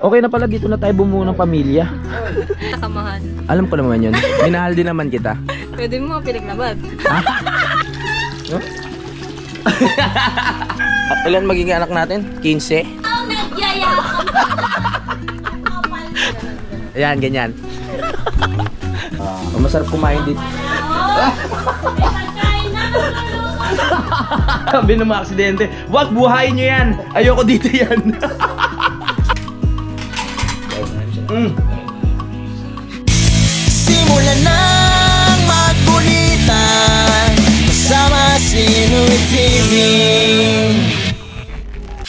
Okay na pala, dito na tayo bumuo ng pamilya. Kasamahan. Alam ko naman yun. Minahal din naman kita. Pwede mo pinaglaban. At ilan magiging anak natin? 15? Ayan, ganyan. Masarap kumain dito. Sabi ng mga aksidente, wag buhayin nyo yan. Ayoko dito yan. Simulan ng magkulitan kasama si Noy TV.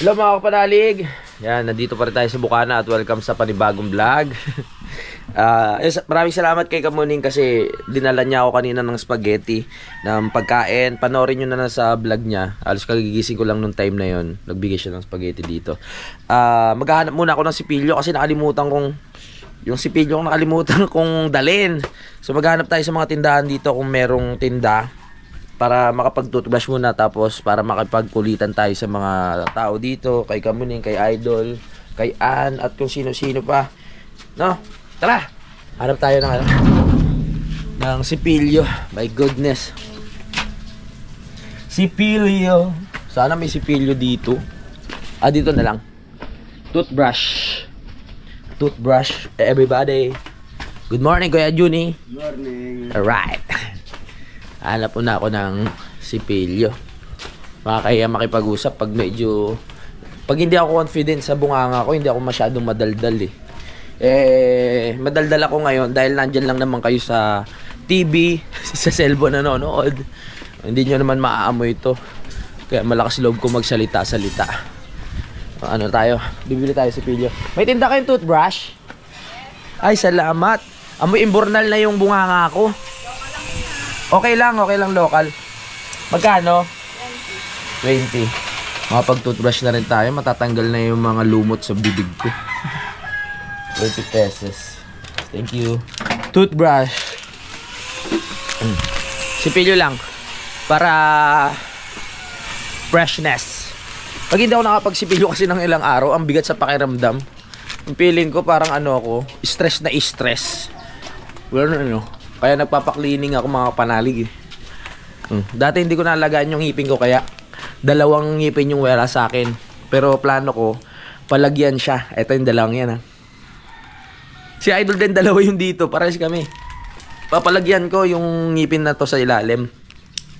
Hello mga kapanalig. Yan, nandito pa rin tayo sa Bukana at welcome sa panibagong vlog. Maraming salamat kay Kamuning kasi dinala niya ako kanina ng spaghetti ng pagkain. Panoorin nyo na sa vlog niya. Alos kagigising ko lang nung time na yon. Nagbigay siya ng spaghetti dito. Maghahanap muna ako ng sipilyo kasi nakalimutan kong dalhin. So maghanap tayo sa mga tindahan dito kung merong tinda para makapag-toothbrush muna, tapos para makapagkulitan tayo sa mga tao dito, kay Kamuning, kay Idol, kay Ann, at kung sino-sino pa. No? Tara! Hanap tayo ng sipilyo. My goodness. Sipilyo. Sana may sipilyo dito. Dito na lang. Toothbrush. Toothbrush, everybody. Good morning, Kuya Juni. Good morning. Alright. Hanap po na ako ng sipilyo. Makakaya makipag-usap pag hindi ako confident sa bunganga ko, hindi ako masyadong madaldal eh. Madaldal ako ngayon dahil nandyan lang naman kayo sa TV, sa cellphone nanonood. Hindi nyo naman maaamoy ito. Kaya malakas loob ko magsalita-salita. Ano tayo? Bibili tayo sipilyo. May tinda kayong toothbrush? Ay, salamat. Amoy imbornal na yung bunganga ko. Okay lang local. Magkano? 20. Makapag-toothbrush na rin tayo. Matatanggal na yung mga lumot sa bibig ko. 20 pesos. Thank you. Toothbrush. Sipilyo lang. Para freshness. Pag hindi ako nakapagsipilyo kasi ng ilang araw, ang bigat sa pakiramdam. Yung feeling ko parang stress na stress. Wala na Kaya nagpapaklining ako mga panalig eh. Dati hindi ko nalagaan yung ngipin ko kaya dalawang ngipin yung wala sa akin. Pero plano ko, palagyan siya. Ito yung dalawang yan ha. Si Idol din dalawa yung dito. Pares kami. Papalagyan ko yung ngipin na to sa ilalim.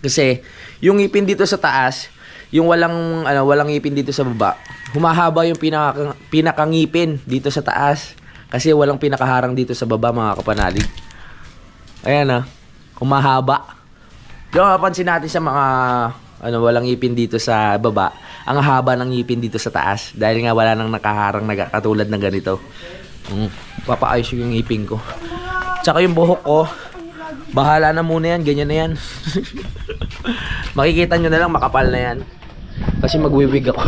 Kasi yung ngipin dito sa taas, yung walang ngipin dito sa baba, humahaba yung pinakangipin dito sa taas. Kasi walang pinakaharang dito sa baba mga kapanalig. Ayan humahaba. Yung mapansin natin sa mga walang ngipin dito sa baba, ang haba ng ngipin dito sa taas dahil nga wala nang nakaharang katulad ng ganito. Papaayos yung ngipin ko. Tsaka yung buhok ko, bahala na muna yan, ganyan na yan. Makikita nyo na lang makapal na yan. Kasi magwiwig ako.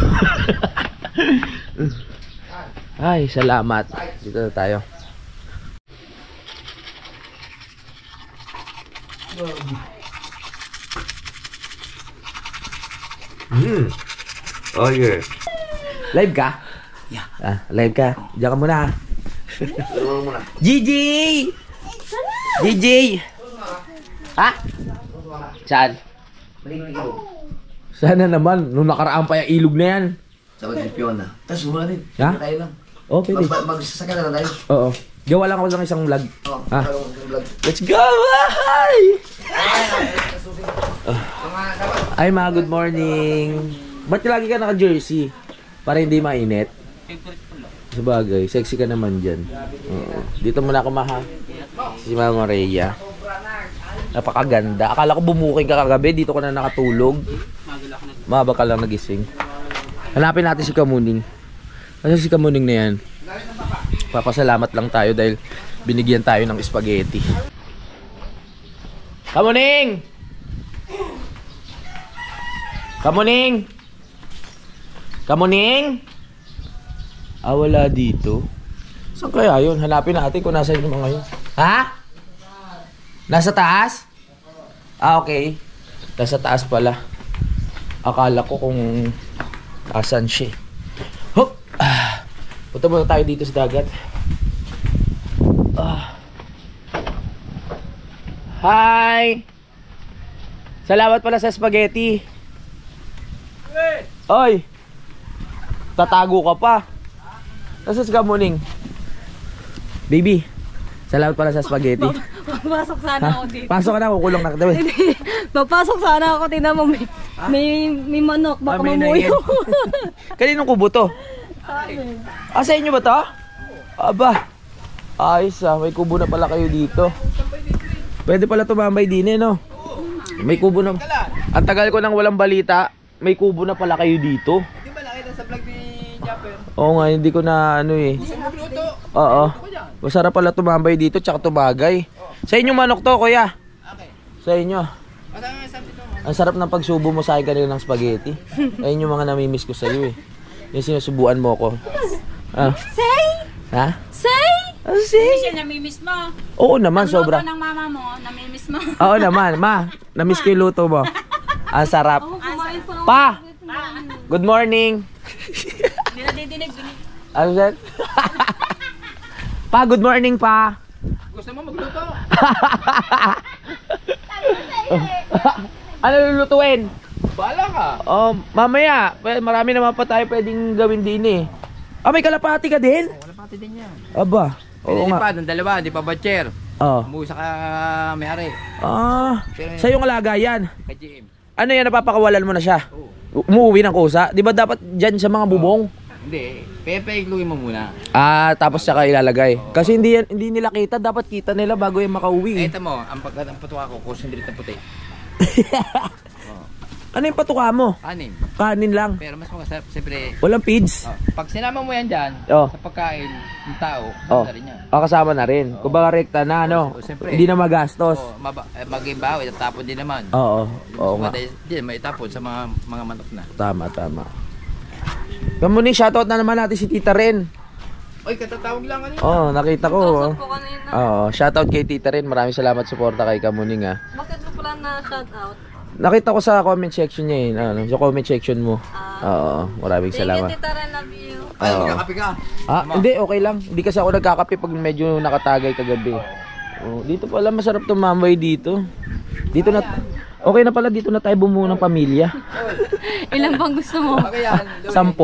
Ay, salamat. Dito na tayo. Oh yeah. Live ka? Yeah. Live ka. Diyan ka muna. GG! GG! Ha? Saan? Sana naman. Nung nakaraan pa yung ilog na yan. Sabi si Fiona. Tapos muna din. Ha? Tayo lang. Oh, pwede. Magsasaka na tayo. Oo. Gawa lang ako ng isang vlog. Ha? Let's go! Bye! Ay, mga good morning. Ba't lagi ka naka-jersey? Para hindi mainit? Sabagay, sexy ka naman dyan. Dito muna ako si Mama Rhea. Napakaganda. Akala ko bumuking ka kagabi. Dito ka na nakatulog. Mahaba ka lang nagising. Hanapin natin si Kamuning. Kasi si Kamuning na yan. Papasalamat lang tayo dahil binigyan tayo ng spaghetti. Kamuning! Kamuning! Kamuning! Wala dito. Saan kaya yun? Hanapin natin kung nasa yung mga yun. Ha? Nasa taas? Okay. Nasa taas pala. Akala ko kung asan siya. Hop! Punta muna tayo dito sa dagat. Hi! Salamat pala sa spaghetti. Oy! Tatago ka pa. Nasaan ka, Muning? Baby, salamat pala sa spaghetti. Papasok sana ako dito. Pasok ka na, kukulong na kita. Papasok sana ako. Tingnan mo, may manok. Baka May mamuyo. Kaninong kubo to? Sa inyo ba to? Aba. Ayos may kubo na pala kayo dito. Pwede pala tumambay din no? May kubo na. Ang tagal ko nang walang balita. May kubo na pala kayo dito. Di ba nakita sa vlog ni Japper? Oo nga, hindi ko na Gusto mo magluto? Oo. Masarap pala tumambay dito tsaka tumagay. Sa inyo manok to, kuya. Okay. Sa inyo. Masama nga sabi to. Ang sarap ng pagsubo mo sa akin kanina ng spaghetti. Ayun yung mga namimiss ko sa'yo eh. Yung sinusubuan mo ko. Say! Ha? Say! Siya namimiss mo. Oo naman, Ang sobra. luto ng mama mo, namimiss mo. Oo naman, ma. Namiss ko yung luto mo. Ang sarap. Kumain pa ako. Pa! Good morning. Hindi na didinig. Ano yan? Pa, good morning pa. Gusto mo magluto? Ano lulutuin? Bahala ka. Mamaya. Marami naman pa tayo pwedeng gawin din eh. May kalapati ka din? Wala pati din yan. Aba. Oo nga. Pa, ng dalawa, di pa batcher. Oh. Umuwi sa may-ari. Sa'yo ang alaga yan. Kay GM. Ano yan, napapakawalan mo na siya? Oo. Umuwi ng kusa? Di ba dapat dyan sa mga bubong? Hindi, pepeigluin mo muna. Tapos saka ilalagay. Kasi hindi nila kita, dapat kita nila bago yung makauwi. Ito mo, ang patuka ko, concentrate na puti. Ano yung patuka mo? Anim. Kanin lang. Pero mas masarap, siyempre. Walang feeds. Pag sinama mo yan dyan, Oh. sa pagkain ng tao, Oh. na rin yan. Kasama na rin. Kumbaga rekta na, ano? Siyempre. Hindi na magastos. Mag-ibaw, itatapon din naman. Oo. Oo nga. Hindi, may tapon sa mga manok na. Tama. Kamuning, shoutout na naman natin si Tita Ren. Oy, katatawag lang kanina. Nakita ko. Kausap ko kanina. Shoutout kay Tita Ren. Maraming salamat suporta kay Kamuning Bakit mo pala na shout out? Nakita ko sa comment section niya sa comment section mo. Maraming salamat. Thank you, Tita Ren. Love you. Ay, magkakape ka. Hindi, okay lang. Hindi kasi ako nagkakape pag medyo nakatagay kagabi. Dito pala masarap tumambay dito. Dito na okay na pala, dito na tayo bumuo ng pamilya. Ilan bang gusto mo? Okay yan. 10.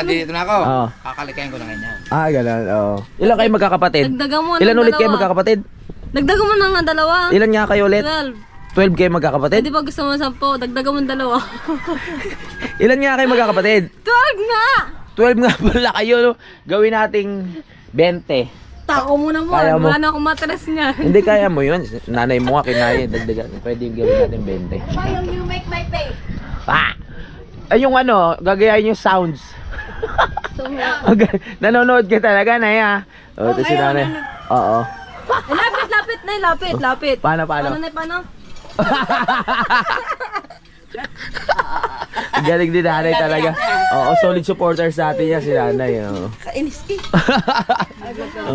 Dito na ako. Oo. Kakalikayin ko na ganyan. Ganun. Ilan kayo magkakapatid? Dagdagan mo ng Ilan ulit dalawa. kayo magkakapatid? Dagdagan mo na nga dalawa. Ilan nga kayo ulit? 12. 12 kayo magkakapatid? Hindi ba gusto mo 10? Dagdagan mo ng dalawa. Ilan nga kayo magkakapatid? 12 nga! 12 nga pala kayo, no? Gawin nating 20. Tako mo naman. Kaya mo. Wala na akong matras niya. Hindi, kaya mo yun. Nanay mo nga, kinaya. Dagdagan. Pwede gawin natin 20. You make my face. Ay, yung gagayahin yung sounds. Nanonood ka talaga, Nay, ito si Nanay. Oo. Lapit. Paano? Paano? Galing din Nanay talaga. Solid supporters natin yan si Nanay. Kainis eh.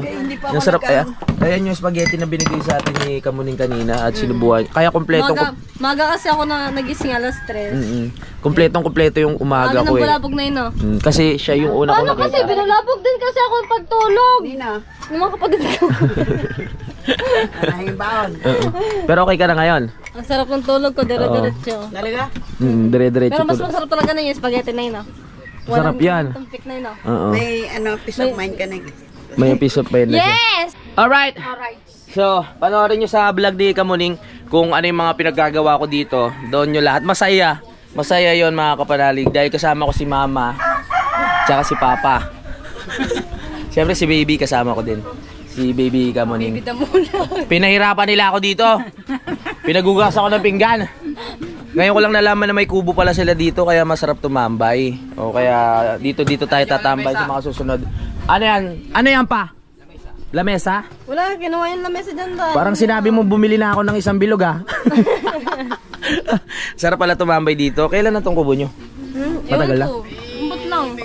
Hindi pa Ang sarap kaya. Ayan yung spaghetti na binigay sa atin ni Kamuning kanina at sinubuhan. Kaya kompletong Maga kasi ako na nagising alas 3. kompletong yung umaga Maga ko ng bulabog na yun kasi siya yung una ko Paano kasi? nakita. Binulabog din kasi ako pagtulog. Hindi na. Yung mga kapatid ko. Nahing baon. Pero okay ka na ngayon? Ang sarap ng tulog ko, dire-diretso. Talaga? Dire-diretso Pero mas tulog. masarap talaga na yung spaghetti na yun. Masarap yan. Tumpik na yun. Oo. May peace of mind ka na. May piece of mind na siya. Yes! Alright. So, panoorin nyo sa vlog ni Kamuning kung ano yung mga pinaggagawa ko dito. Doon nyo lahat. Masaya. Masaya yon mga kapanalig. Dahil kasama ko si Mama. Tsaka si Papa. Siyempre si Baby kasama ko din. Si Baby Kamuning. Pinahirapan nila ako dito. Pinagugas ako ng pinggan. Ngayon ko lang nalaman na may kubo pala sila dito. Kaya masarap tumambay. O kaya dito tayo tatambay sa mga susunod. Ano yan? Ano yan pa? Lamesa? Wala, kinuha yung lamesa dyan ba? Parang sinabi mo bumili na ako ng isang bilog Sarap pala tumambay dito. Kailan na tong kubo nyo? Matagal na? Umbot lang.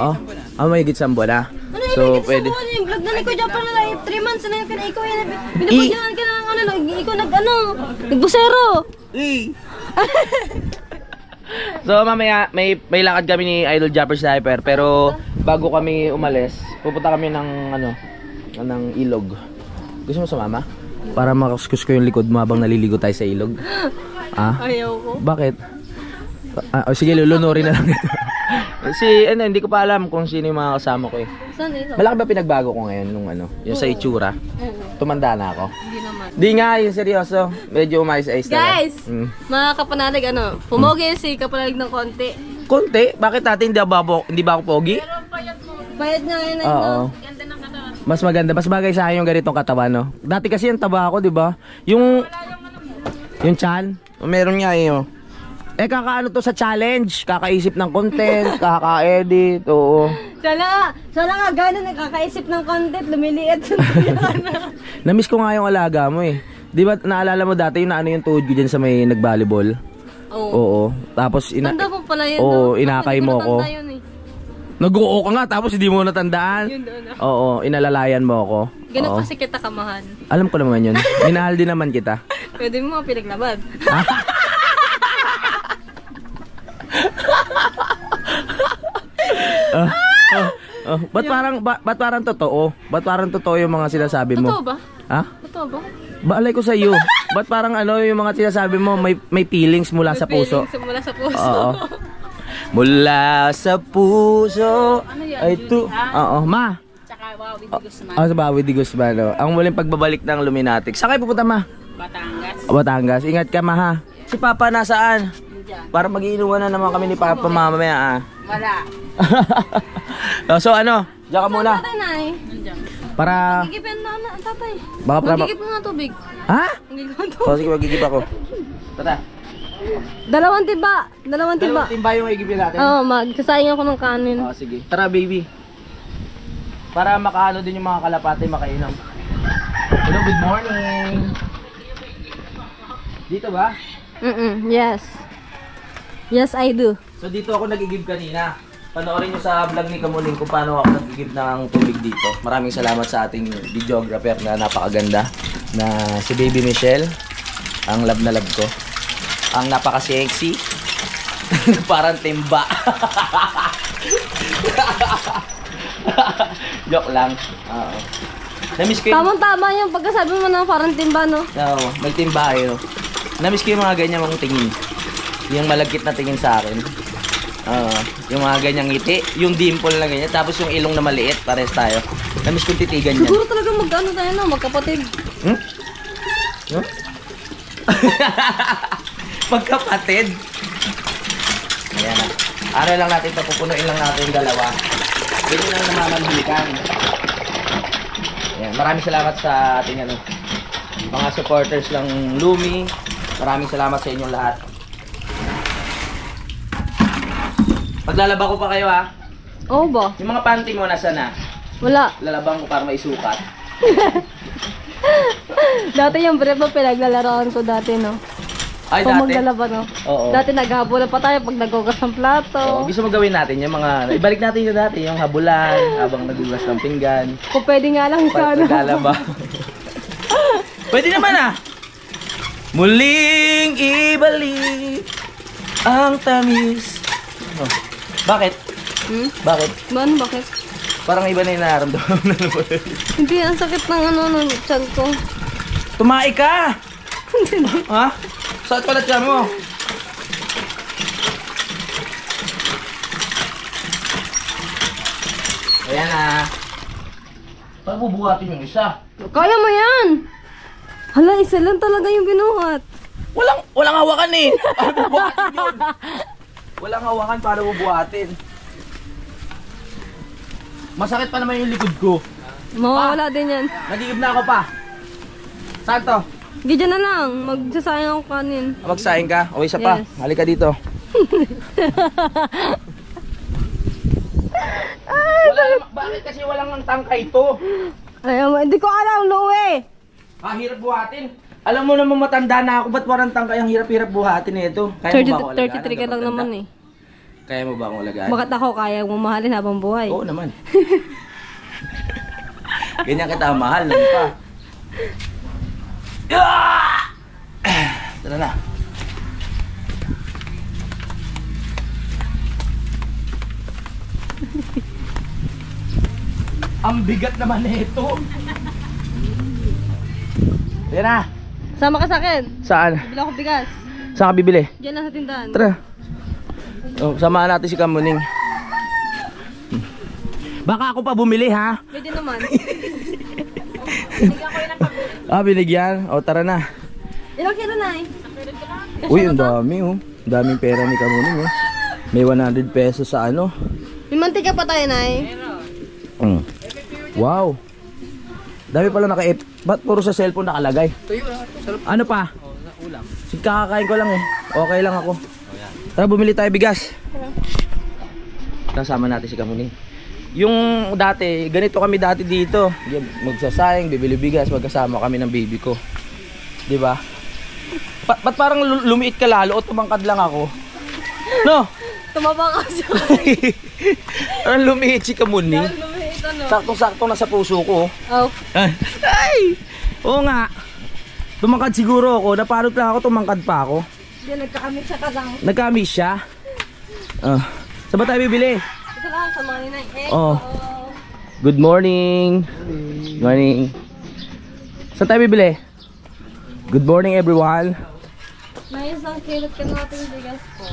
May higit 1 buwan na. Ano So, pwede. Yung vlog na ni Kuya pala na 3 months na yung ikaw yan. Binabagyan ka ng ikaw nagbusero. So mamaya may lakad kami ni Idol Japper Sniper, pero bago kami umalis, pupunta kami ng ilog. Gusto mo sumama? Para makuskus ko yung likod mo habang naliligo tayo sa ilog. Ah? Ayaw ko. Bakit? Sige, lulunurin na lang ito. Hindi ko pa alam kung sino yung mga kasama ko eh. Saan ito? Malaki ba pinagbago ko ngayon nung yung sa itsura? Oo. Tumanda na ako. Hindi naman. Di nga, yung seryoso. Medyo umayos-ayos na lang. Guys! Mga kapanalig, pumogi si kapanalig ng konti. Konti? Bakit natin hindi ba ako pogi? Bayad nga yun ay Oo. Mas maganda, mas bagay sa akin yung ganitong katawan, no? Dati kasi yung taba ako, di ba? Yung chan, meron nga eh, oh. Kakaano to sa challenge, kakaisip ng content, kaka-edit, oo. Sana nga gano'n nakakaisip ng content, lumiliit. Namiss ko nga yung alaga mo eh. Di ba naalala mo dati yung yung tuhod ko dyan sa may nag-volleyball? Oo. Oo. Tapos Tanda mo pala yun. Oo, no? inakay mo ko. Hindi ko natanda yun, eh. Nag-oo ka nga tapos hindi mo natandaan. Yun doon, ah. Oo, inalalayan mo ako. Ganun Oo. kasi kita kamahan. Alam ko naman yun. Minahal din naman kita. Pwede mo mga pinaglaban. Ba't parang totoo? Ba't parang totoo yung mga sinasabi mo? Totoo ba? Ha? Totoo ba? Baalay ko sa iyo. Ba't parang yung mga sinasabi mo may feelings mula sa puso? Feelings mula sa puso. Oo. Mula sa puso. Ano yan? Ay to. Oo, ma. Tsaka Wawi di Guzman. Sa Bawi di Guzman. Ang muling pagbabalik ng Luminatic. Saan kayo pupunta, ma? Batangas. Batangas. Ingat ka, ma, ha? Si Papa nasaan? Diyan. Para mag-iinuwan na naman kami ni Papa mamaya, ah. Wala. So diyan ka muna. Tatay na eh. Nandiyan. Para Gigipin na ang tatay. baka para Magigip nga tubig. Ha? Magigip nga tubig. O sige, magigip ako. Tara. Dalawang tiba. Dalawang tiba. Dalawang timba yung igipin natin. Oo, magsasayang ako ng kanin. O sige. Tara, baby. Para makaano din yung mga kalapate makainom. Hello, good morning. Dito ba? Yes. Yes, I do. So dito ako nagigib kanina. Panoorin nyo sa vlog ni Kamuning kung paano ako nagigib ng tubig dito. Maraming salamat sa ating videographer na napakaganda na si Baby Michelle. Ang love na love ko. Ang napaka-sexy. Parang timba. Joke lang. Oo. Namiss ko yung... Tamang-tama yung pagkasabi mo na parang timba, no? Oo, magtimba kayo. Namiss ko yung mga ganyan mong tingin. Yung malagkit na tingin sa akin. Yung mga ganyang ngiti. Yung dimple na ganyan. Tapos yung ilong na maliit. Pares tayo. Namiss kong titigan yan. Siguro talaga magkano tayo, no? Magkapatid. Hmm? Huh? Magkapatid. Ayan na. Ano lang natin ito. Pupunuin lang natin yung dalawa. Ganyan lang namamanhikan. Ayan. Maraming salamat sa ating mga supporters ng Lumi. Maraming salamat sa inyong lahat. Paglalaba ko pa kayo, ha. Oo ba? Yung mga panty mo nasa na. Wala. Lalabang ko para maisukat. Dati yung brief mo pinaglalaroan ko dati, no? Ay, Kung dati. maglalaba, no? Oo. Dati naghahabulan pa tayo pag nagugas ng plato. Gusto mo gawin natin yung mga... Ibalik natin yung dati, yung habulan, habang nagugas ng pinggan. Kung pwede nga lang sana. Paglalaba. Pwede naman, ah. Muling ibalik ang tamis. Oh. Bakit? Bakit? Bakit? Parang iba na yung nararamdaman na naman. Hindi, ang sakit ng ng tiyan ko. Tumae ka! Ha? Saan pala tiyan mo? Ayan na. Paano bubuhatin yung isa? Kaya mo yan! Hala, isa lang talaga yung binuhat. Walang hawakan eh. Paano bubuhatin yun? Walang hawakan para bubuhatin. Masakit pa naman yung likod ko. Mawawala din yan. Nagigib na ako pa. Saan to? Gidyan na lang. Magsasayang ako kanin. Magsaing ka? O isa pa. Yes. Halika dito. Bakit kasi walang ang tangkay ito? Ayaw, hindi ko alam, Louie. Hirap buhatin. Alam mo naman matanda na ako. Ba't parang tangkay ang hirap-hirap buhatin ito? Kaya mo ba ako alagaan? 33 ka lang naman eh. Kaya mo ba akong alagaan? Bakit ako kaya mong mahalin habang buhay? Oo naman. Ganyan kita mahal lang pa. Tara na. Ang bigat naman nito. Yan na. Sama ka sa akin. Saan? Bibili ako bigas. Saan ka bibili? Diyan lang sa tindahan. Tara. Oh, samahan natin si Kamuning. Baka ako pa bumili ha. Pwede naman. Binigyan. O tara na. Ilang kilo na eh? Uy, ang dami oh. Ang daming pera ni Kamuning oh. May 100 pesos sa ano. May mantika pa tayo na eh. Wow. Dami pala naka-F. Ba't puro sa cellphone nakalagay? Ano pa? Ulam. Kakain ko lang eh. Okay lang ako. Tara, bumili tayo bigas. Kasama natin si Kamuning. Yung dati, ganito kami dati dito. Magsasayang, bibili bigas, magkasama kami ng baby ko. 'Di ba? Ba't parang lumiit ka lalo o tumangkad lang ako? No? Tumaba ka siya. Parang lumiit si Kamuning. Lumiit ano. Saktong-sakto na sa puso ko. Oh. Ay! Oo nga. Tumangkad siguro ako. Napalot lang ako, tumangkad pa ako. Diyan, nagkakamit siya ka lang. Nagka-miss siya. Saan ba tayo bibili? Ito lang sa mga ninay. Oh. Good morning. Good morning. Saan tayo bibili? Good morning everyone. May isang kilot ka natin bigas po.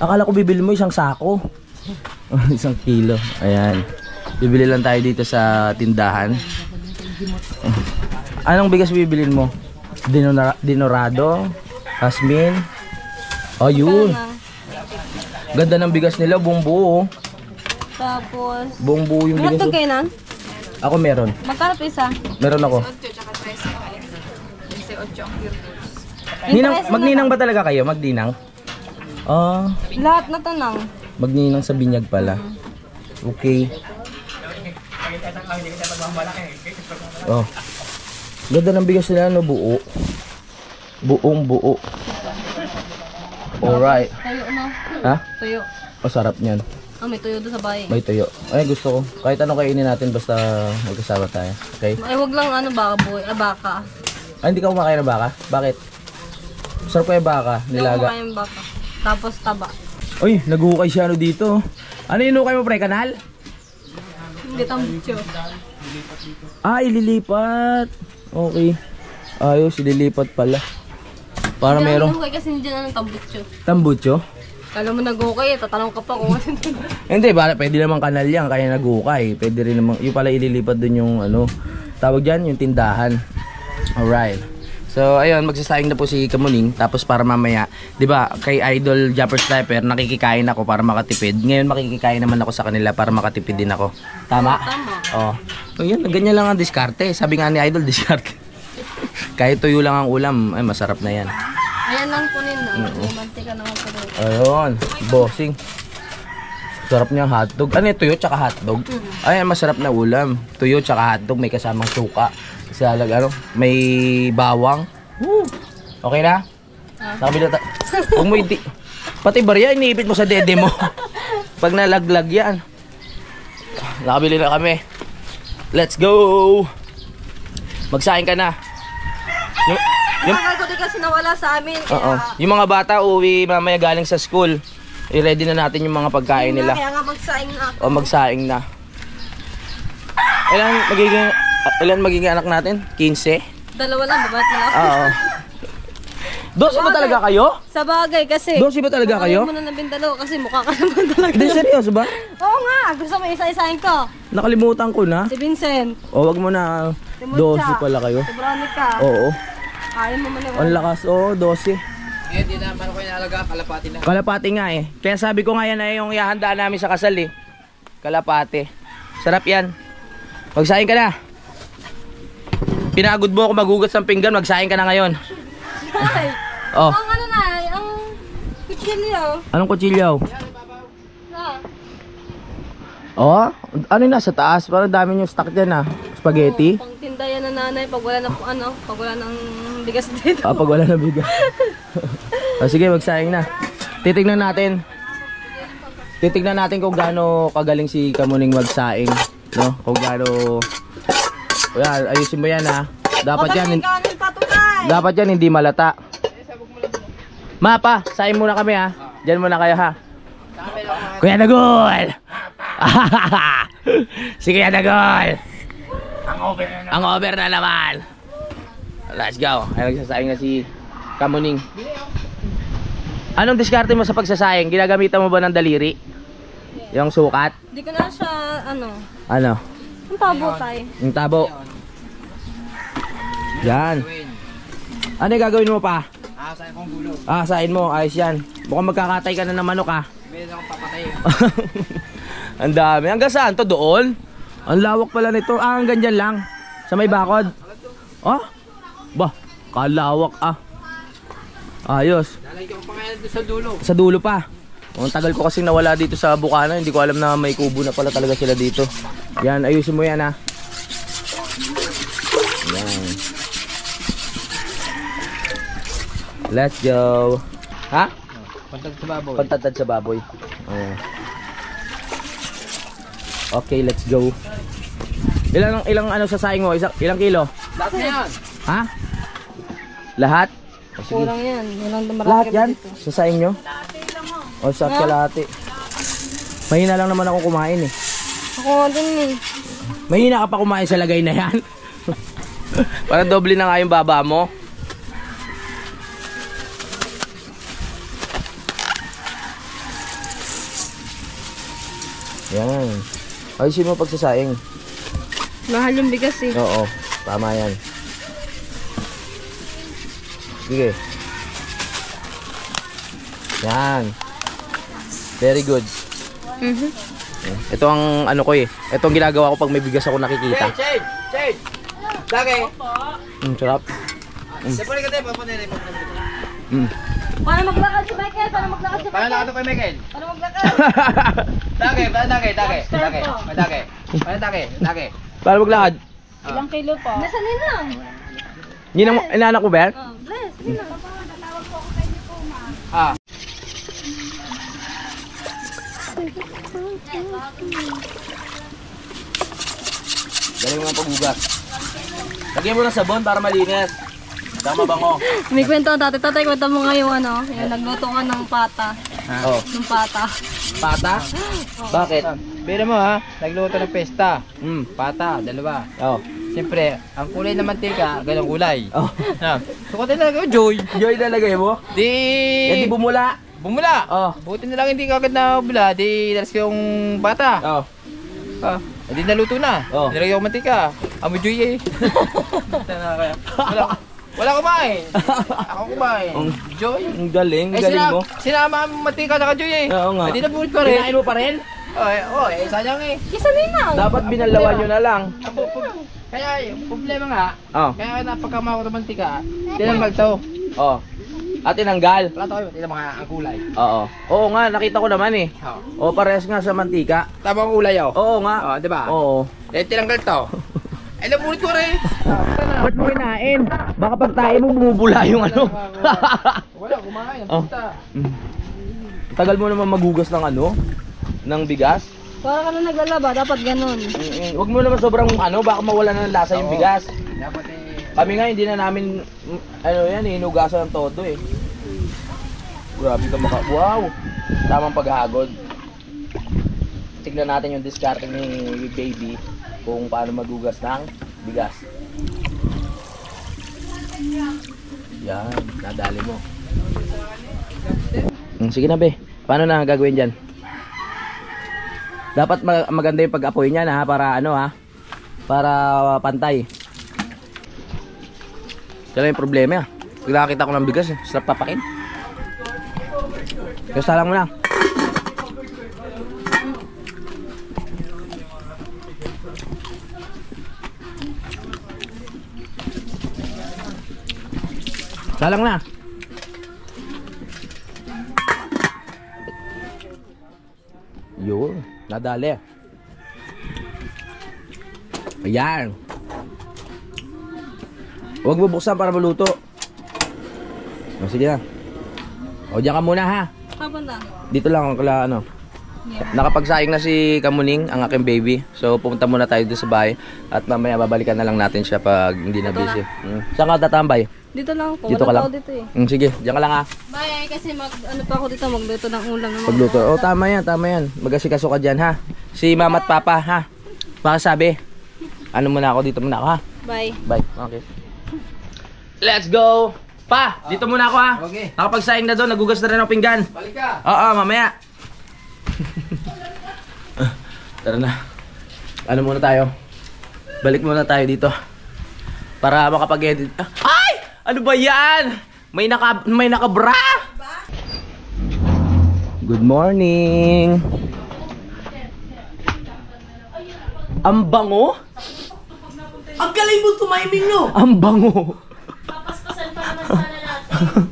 Akala ko bibili mo isang sako. Isang kilo. Ayan. Bibili lang tayo dito sa tindahan. Anong bigas bibilin mo? Dinorado? Jasmine? Oh, yun. Ganda ng bigas nila, buong buo. Tapos, Buong buo yung may bigas. hotdog kayo na? Ako meron. Magkano pa isa? Meron ako. Ninang, magninang ba talaga kayo? Magninang? Lahat na tanang. Magninang sa binyag pala. Okay. Oh. Ganda ng bigas nila, no? Buo. Buong buo. Alright. Tuyo na. Ha? Tuyo. Masarap niyan. May tuyo doon sa bahay. May tuyo. Ay, gusto ko. Kahit anong kainin natin, basta magkasama tayo. Okay? Ay, wag lang ano baka boy. Baka. Ay, hindi ka kumakain ng baka? Bakit? Sarap ko yung baka, nilaga. Yung baka. Tapos taba. Uy, naghukay siya ano dito. Ano yung hukay mo, pre? Kanal? Hindi tambutso. Ah, ililipat. Okay. Ayos, ililipat pala. Para merong Hindi kasi hindi dyan tambutso. tambutso. Kala mo nag-okay, tatanong ka pa kung ano. Hindi, pwede naman kanal yan, kaya naghukay. Pwede rin naman, yung pala ililipat dun yung ano, tawag dyan, yung tindahan. Alright. So, ayun, magsasaing na po si Kamuning. Tapos para mamaya, di ba, kay Idol Jumper Sniper, nakikikain ako para makatipid. Ngayon, makikikain naman ako sa kanila para makatipid din ako. Tama? Tama. Oh. So, yun, ganyan lang ang diskarte. Sabi nga ni Idol, diskarte. Kahit tuyo lang ang ulam, ay masarap na yan. Ayan lang po nila. May mantika naman po doon. Ayun, bossing. Sarap niyang hotdog. Ano yung tuyo tsaka hotdog? Ay, masarap na ulam. Tuyo tsaka hotdog, may kasamang suka. Kasi ano, may bawang. Woo! Okay na? Nakabila huwag mo hindi. Pati barya, iniipit mo sa dede mo. Pag nalaglag yan. Nakabili na kami. Let's go! Magsaing ka na. Yung Tagal ko din kasi nawala sa amin. Oo. Yung mga bata uwi mamaya galing sa school. I-ready na natin yung mga pagkain nila. Kaya nga magsaing na ako. O magsaing na. Ilan magiging anak natin? 15? Dalawa lang, babae na ako. Oo. 12 ba talaga kayo? Sa bagay kasi. 12 ba talaga kayo? Ayaw mo na ng bindalo kasi mukha ka naman talaga. Hindi, seryoso ba? Oo nga, gusto mo isa-isahin ko. Nakalimutan ko na. Si Vincent. O wag mo na. Si 12 pala kayo. Si Veronica. Oo. Ayaw mo man Ang lakas. Oo, 12. Eh, di naman ako inalaga, kalapati na. Kalapati nga eh. Kaya sabi ko nga yan ay yung ihahandaan namin sa kasal eh. Kalapati. Sarap yan. Magsaing ka na. Pinagod mo ako magugas ng pinggan, magsaing ka na ngayon. Ay, Oh. ang ano na, ang kutsilyo. Anong kutsilyo? Na. Oh, ano yung nasa taas? Parang dami yung stock dyan ah. Spaghetti. Pang tinda yan na nanay pag wala na pag wala nang bigas dito. Ah, pag wala na bigas. Sige, magsaing na. Titignan natin kung gaano kagaling si Kamuning magsaing, no? Kung gaano. Yan, ayusin mo yan ha. Dapat yan hindi malata. Mapa, saing muna kami ha. Diyan muna kayo ha. Kuya Nagol. Sige, Dagol! Ang over na naman! Let's go! Ay, nagsasayang na si Kamuning. Anong diskarte mo sa pagsasayang? Ginagamitan mo ba ng daliri? Yung sukat? Hindi ko na siya, Ano? yung tabo tayo. Yung tabo? Yan. Ano yung gagawin mo pa? Saan kong gulo? Sain mo. Ayos yan. Mukhang magkakatay ka na ng manok ha. Meron akong papatay. Ang dami. Hanggang saan to? Doon? Ang lawak pala nito. Hanggang dyan lang. Sa may bakod. Bah, kalawak Ayos. Lalagay ko pa ngayon doon sa dulo. Sa dulo pa. Ang tagal ko kasing nawala dito sa Bukana. Hindi ko alam na may kubo na pala talaga sila dito. Yan, ayusin mo yan ha. Yan. Let's go. Ha? Pantad sa babaw. Pantad sa baboy. Okay, let's go. Ilang ano sa saing mo? Ilang kilo? Lahat na yan. Ha? Lahat? Sige. Kulang yan. Lahat yan? Sa saing nyo? O sa kalahati. Mahina lang naman ako kumain eh. Ako nga din eh. Mahina ka pa kumain sa lagay na yan. Parang doble na nga yung baba mo. Yan. Ayusin mo pagsasaing. Mahal yung bigas eh. Oo, tama yan. Sige. Yan. Very good. Ito ang ano ko eh. Ito ang ginagawa ko pag may bigas ako nakikita. Change! Lagay! Sarap. Siyempre ka tayo, papanilay mo. Paano maglakad si Michael? Paano maglakad si Paano lakad kay Michael? Paano maglakad? Dagay! Para maglakad. Ilang kilo po? Nasaan yun lang? Yun ang inaanak mo ba yan? Bless. Yun lang. Galing mo ng paghugas. Lagyan mo ng sabon para malinis. Tama bango. May kwento ang tatay, kwento mo nga yung yung nagluto ka ng pata. Oh. Ng pata. Pata? Bakit? Bira mo ha, nagluto ng pesta. Pata. Dalawa. Oh. Siyempre, ang kulay ng mantika, ganong kulay. Oh. Sukotin na lang Joy. Joy nalagay mo? Yan di bumula. Bumula. Oh. Buti na lang hindi kagad na bula, di dalas ko yung bata. Oh. Hindi naluto na. Oh. Nilagay ko mantika. Amo Joy eh. Wala kumain. Ako kumain. Joy. Ang galing, galing mo. Sinama ang mantika sa Joy eh. Oo nga. Hindi na bulit pa rin. Kinain mo pa rin? Sayang eh. Isa din lang. Dapat binalawan nyo na lang. Kaya yung problema nga, Oh. kaya napagkama ko ng mantika, tinanggal to. Oh. At tinanggal. Wala to kayo, tingnan mga ang kulay. Oo. Oo nga, nakita ko naman eh. Oo, parehas nga sa mantika. Tama ang kulay oh. Oo nga. Di ba? Oo. Tinanggal to. Nabulit ko rin. Ba't mo kinain? Baka pag tayo mo bumubula yung ano. Wala, kumain. Oh. Tagal mo naman magugas ng ano? Ng bigas. Para ka na naglalaba, dapat ganun. Huwag mo naman sobrang ano, baka mawala na ng lasa yung bigas. Dapat Kami nga hindi na namin hinugasan ng todo eh. Grabe ka wow. Tamang paghagod. Tignan natin yung diskarte ni baby kung paano magugas ng bigas. Yan, nadali mo. Sige na be. Paano na gagawin dyan? Dapat maganda yung pag-apoy niyan ha, para ano ha, para pantay. Yan yung problema. Pag nakakita ko ng bigas, sarap papakin. Kasi salang mo lang. Salang na. Yun, nadali. Ayan. Huwag mo buksan para maluto. O, sige na. O, diyan ka muna ha. Kapunta. Dito lang kala ano. Nakapagsaing na si Kamuning, ang aking baby. So pumunta muna tayo doon sa bahay. At mamaya babalikan na lang natin siya pag hindi na busy. Saan ka tatambay? Dito lang po. Dito ka lang? Dito eh. Sige, diyan ka lang ha. Bye, kasi ano pa ako dito, magluto ng ulam. Pagluto. Oh, tama yan, tama yan. Magasikaso ka dyan ha. Si mama at papa ha. Baka sabi, ano muna ako, dito muna ako ha. Bye. Bye. Okay. Let's go! Pa, dito muna ako ha. Okay. Nakapagsaing na doon, nagugas na rin ako pinggan. Balik ka. Oo, mamaya. Tara na. Ano muna tayo? Balik muna tayo dito. Para makapag-edit. Ay! Ano ba yan? May nakabra! Good morning! Ang bango? Ang galing mo tumiming, no? Ang bango! Papaspasan pa naman sana natin.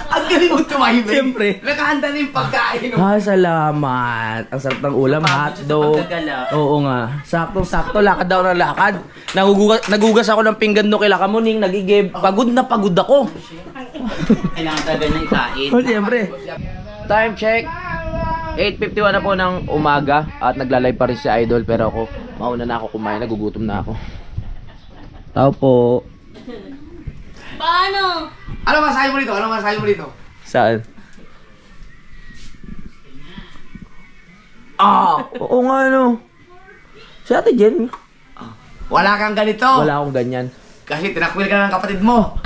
Ang galing mo tumiming. Siyempre. Nakahanda na yung pagkain, no? Ah, salamat. Ang sarap ng ulam, hotdog. Oo nga. Sakto-sakto, lakad daw na lakad. Nagugas ako ng pinggan no kila Kamuning, nagigib. Pagod na pagod ako. Kailangan talaga na ikain. Oh, siyempre. Time check. 8:51 na po ng umaga at nagla-live pa rin si Idol pero ako, mauna na ako kumain, nagugutom na ako. Tao po. Paano? Ano masahe mo dito? Ano masahe mo dito? Saan? Ah, oo nga no. Si Ate Jen. Wala kang ganito. Wala akong ganyan. Kasi tinakwil ka ng kapatid mo.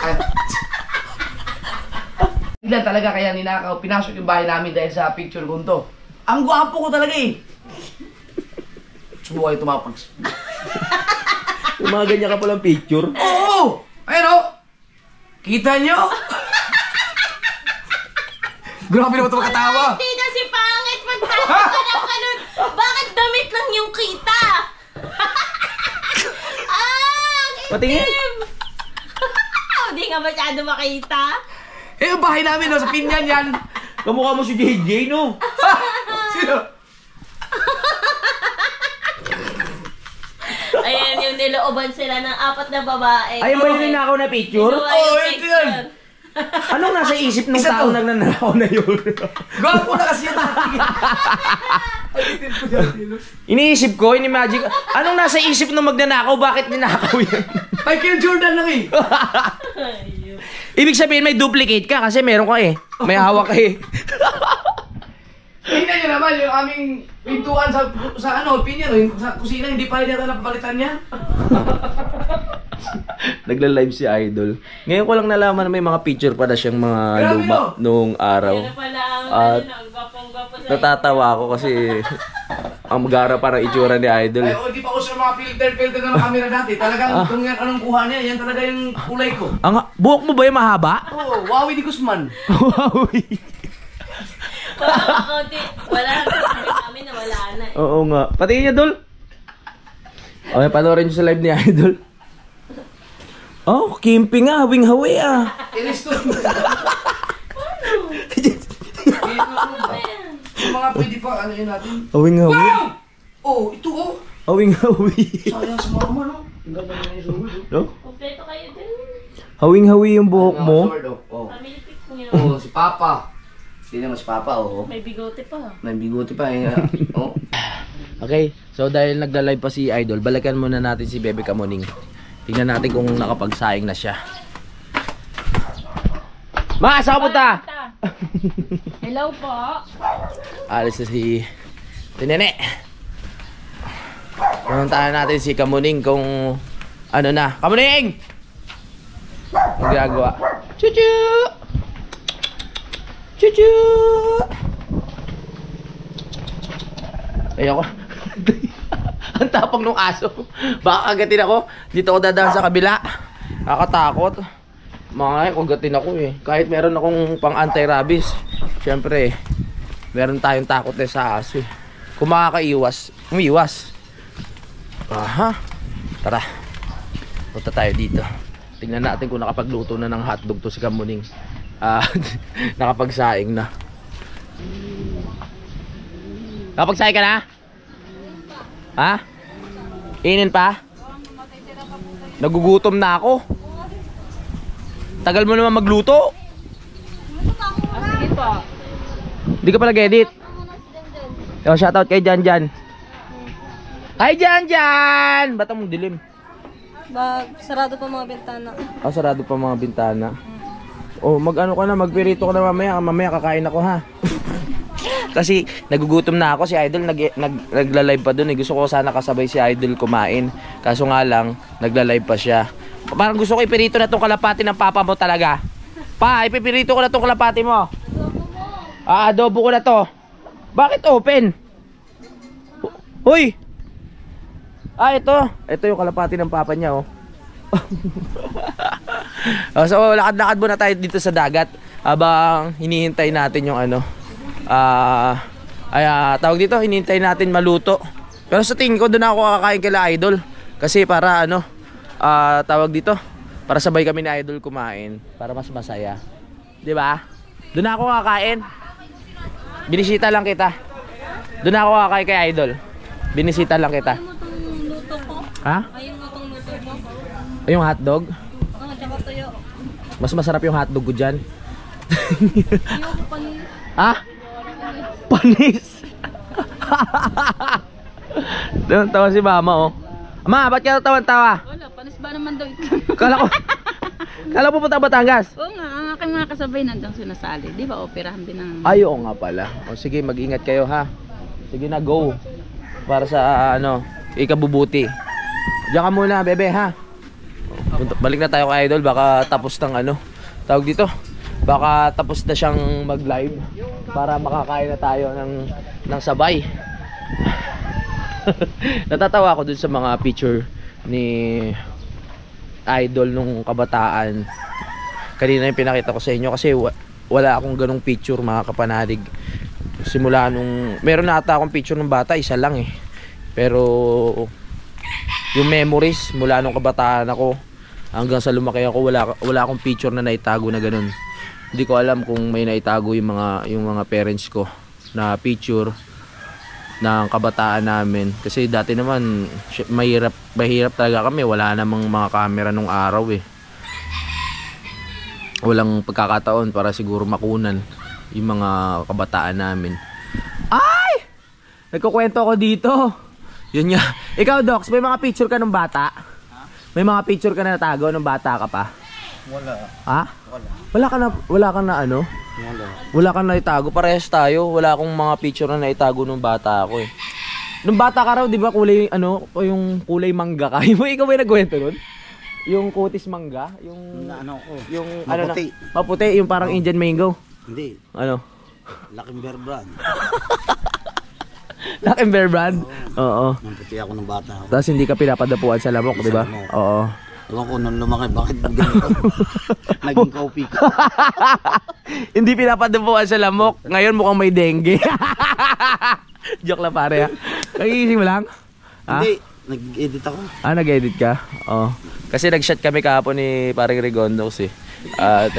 Bigla talaga kaya ninakaw. Pinasok yung bahay namin dahil sa picture ko to. Ang gwapo ko talaga eh. Subukan yung tumapag. Yung mga ganyan ka palang picture. Oo! Ayun o! Kita nyo? Grabe naman ito makatawa. Hindi kasi pangit magtawa ka ng ganun. Bakit damit lang yung kita? Patingin. Hindi nga masyado makita. Eh, yung bahay namin no, sa Pinyan yan. Kamukha mo si JJ no. Sino? Ayan, yung nilooban sila ng 4 na babae. Ayun ba yung ninakaw na picture? Ginawa Oo, yung ito picture. yun. Anong nasa isip ng Isa tao to. nagnanakaw na yun? Gwapo na kasi yung tatingin. Iniisip ko, inimagine ko, anong nasa isip ng magnanakaw? Bakit ninakaw yan? Michael Jordan lang eh. Ibig sabihin may duplicate ka kasi meron ka eh. May hawak ka eh. Tingnan nyo naman yung aming pintuan sa ano, Pinyan. Sa kusina, hindi pa rin yata napapalitan niya. Nagla-live si Idol. Ngayon ko lang nalaman na may mga picture pa na siyang mga Grabe, luma no? noong araw. Yan na pala ang At ang gwapong-gwapo sa natatawa ako kasi ang magara pa ng itsura ni Idol. Ay, hindi pa ako sa mga filter na camera dati. Talagang kung yan anong kuha niya, yan talaga yung kulay ko. Ang buhok mo ba yung mahaba? Oo, Wawi di Guzman. Wow. wala na namin na wala na. Oo nga. Patingin niya, Dol. Okay, panoorin niyo sa live ni Idol. Oh, kimpi nga. Hawing-hawi ah. Inis to. Yung mga pwede pa, ano yun natin? Hawing-hawi. Wow! Oh, ito oh. Hawing-hawi. Sayang sa mama, no? Ang ganda na yung suwid, oh. No? Kompleto kayo din. Hawing-hawi yung buhok mo. Oh. Family pic niyo. Oh, si Papa. Hindi naman si Papa, oh. May bigote pa. May bigote pa, eh. Oh. Okay, so dahil nagla-live pa si Idol, balikan muna natin si Bebe Kamuning. Tingnan natin kung nakapagsaing na siya. Ma, saan ka punta? Hello po. Alis na si Nene. Puntahan natin si Kamuning kung ano na. Kamuning! Ang ginagawa. Chuchu! Chuchu! Ayoko. Ang tapang nung aso. Baka agatin ako. Dito ako dadaan sa kabila. Nakakatakot. Mga kagatin ako eh. Kahit meron akong pang anti-rabies. Siyempre, meron tayong takot na sa aso eh. Kung makakaiwas, umiwas. Aha. Tara. Punta tayo dito. Tingnan natin kung nakapagluto na ng hotdog to si Kamuning. Nakapagsaing na. Nakapagsaing ka na? Ha? Inin pa? Nagugutom na ako. Tagal mo naman magluto. Sige po. Hindi ka pala edit. Yo, shoutout kay Jan. Hi Jan! Ba't ang dilim? Sarado pa mga bintana. Ah, sarado pa mga bintana. Oh, mag-ano ka na, magpirito ka na mamaya. Mamaya kakain ako ha. Kasi nagugutom na ako, si Idol nagla-live pa dun eh. Gusto ko sana kasabay si Idol kumain. Kaso nga lang, nagla-live pa siya. Parang gusto ko ipirito na tong kalapati ng papa mo talaga. Pa, ipipirito ko na tong kalapati mo. Adobo ko na to. Bakit open? Hoy! Ito yung kalapati ng papa niya, oh. So, lakad-lakad muna tayo dito sa dagat habang hinihintay natin yung ano. Tawag dito, hinihintay natin maluto. Pero sa tingin ko, doon ako kakain kila Idol. Kasi para ano, tawag dito, para sabay kami ni Idol kumain. Para mas masaya. Diba? Doon ako kakain. Binisita lang kita. Doon ako kakain kay Idol. Binisita lang kita. Ayaw mo itong luto ko? Ha? Ayaw mo itong luto ko? Yung hotdog? Oo, tsaka tuyo. Mas masarap yung hotdog ko dyan. Ayoko pa niya. Ha? Panis! Tawa si mama, oh. Ma, ba't ka tawan-tawa? Wala, panis ba naman daw ito? Kala po punta Batangas? Oo nga, ang aking mga kasabay nandang sinasali. Di ba, operahan din ng... Ay, oo nga pala. O sige, mag-ingat kayo ha. Sige na, go. Para sa ano, ikabubuti. Diyan ka muna, bebe ha. Balik na tayo kay Idol. Baka tapos ng ano, tawag dito. Baka tapos na siyang mag-live. Para makakain na tayo ng sabay. Natatawa ako dun sa mga picture ni Idol nung kabataan. Kanina yung pinakita ko sa inyo kasi wala akong ganung picture mga kapanalig. Simula nung meron na ata akong picture ng bata, isa lang eh. Pero yung memories mula nung kabataan ako hanggang sa lumaki ako, wala akong picture na naitago na ganun. Hindi ko alam kung may naitago yung mga parents ko na picture ng kabataan namin. Kasi dati naman mahirap talaga kami. Wala namang mga camera nung araw eh. Walang pagkakataon para siguro makunan yung mga kabataan namin. Ay! Nagkukwento ako dito. Yun nga. Ikaw, Docs, may mga picture ka nung bata? May mga picture ka na natago nung bata ka pa? Wala. Ha? Wala ka na ano? Wala kang naitago. Parehas tayo. Wala akong mga picture na naitago nung bata ako eh. Nung bata ka raw, di ba kulay, ano, yung kulay mangga ka? Ikaw ba yung nagkwento nun? Yung kutis mangga? Yung Ano ko? yung Maputi. ano na, maputi, yung parang Indian mango. Hindi. Ano? Laking bear brand. Black and Bear brand? Oo. Namputi ako ng bata ako. Tapos hindi ka pinapadapuan sa lamok, di ba? lamok. Oo. Ewan ko nung lumaki, bakit ganito? Naging coffee ko. Hindi pinapadapuan sa lamok. Ngayon mukhang may dengue. Joke lang pare ha. Kagising mo lang? Ha? Hindi, nag-edit ako. Nag-edit ka? Oo. Kasi nag-shot kami kahapon ni paring Rigondox eh. At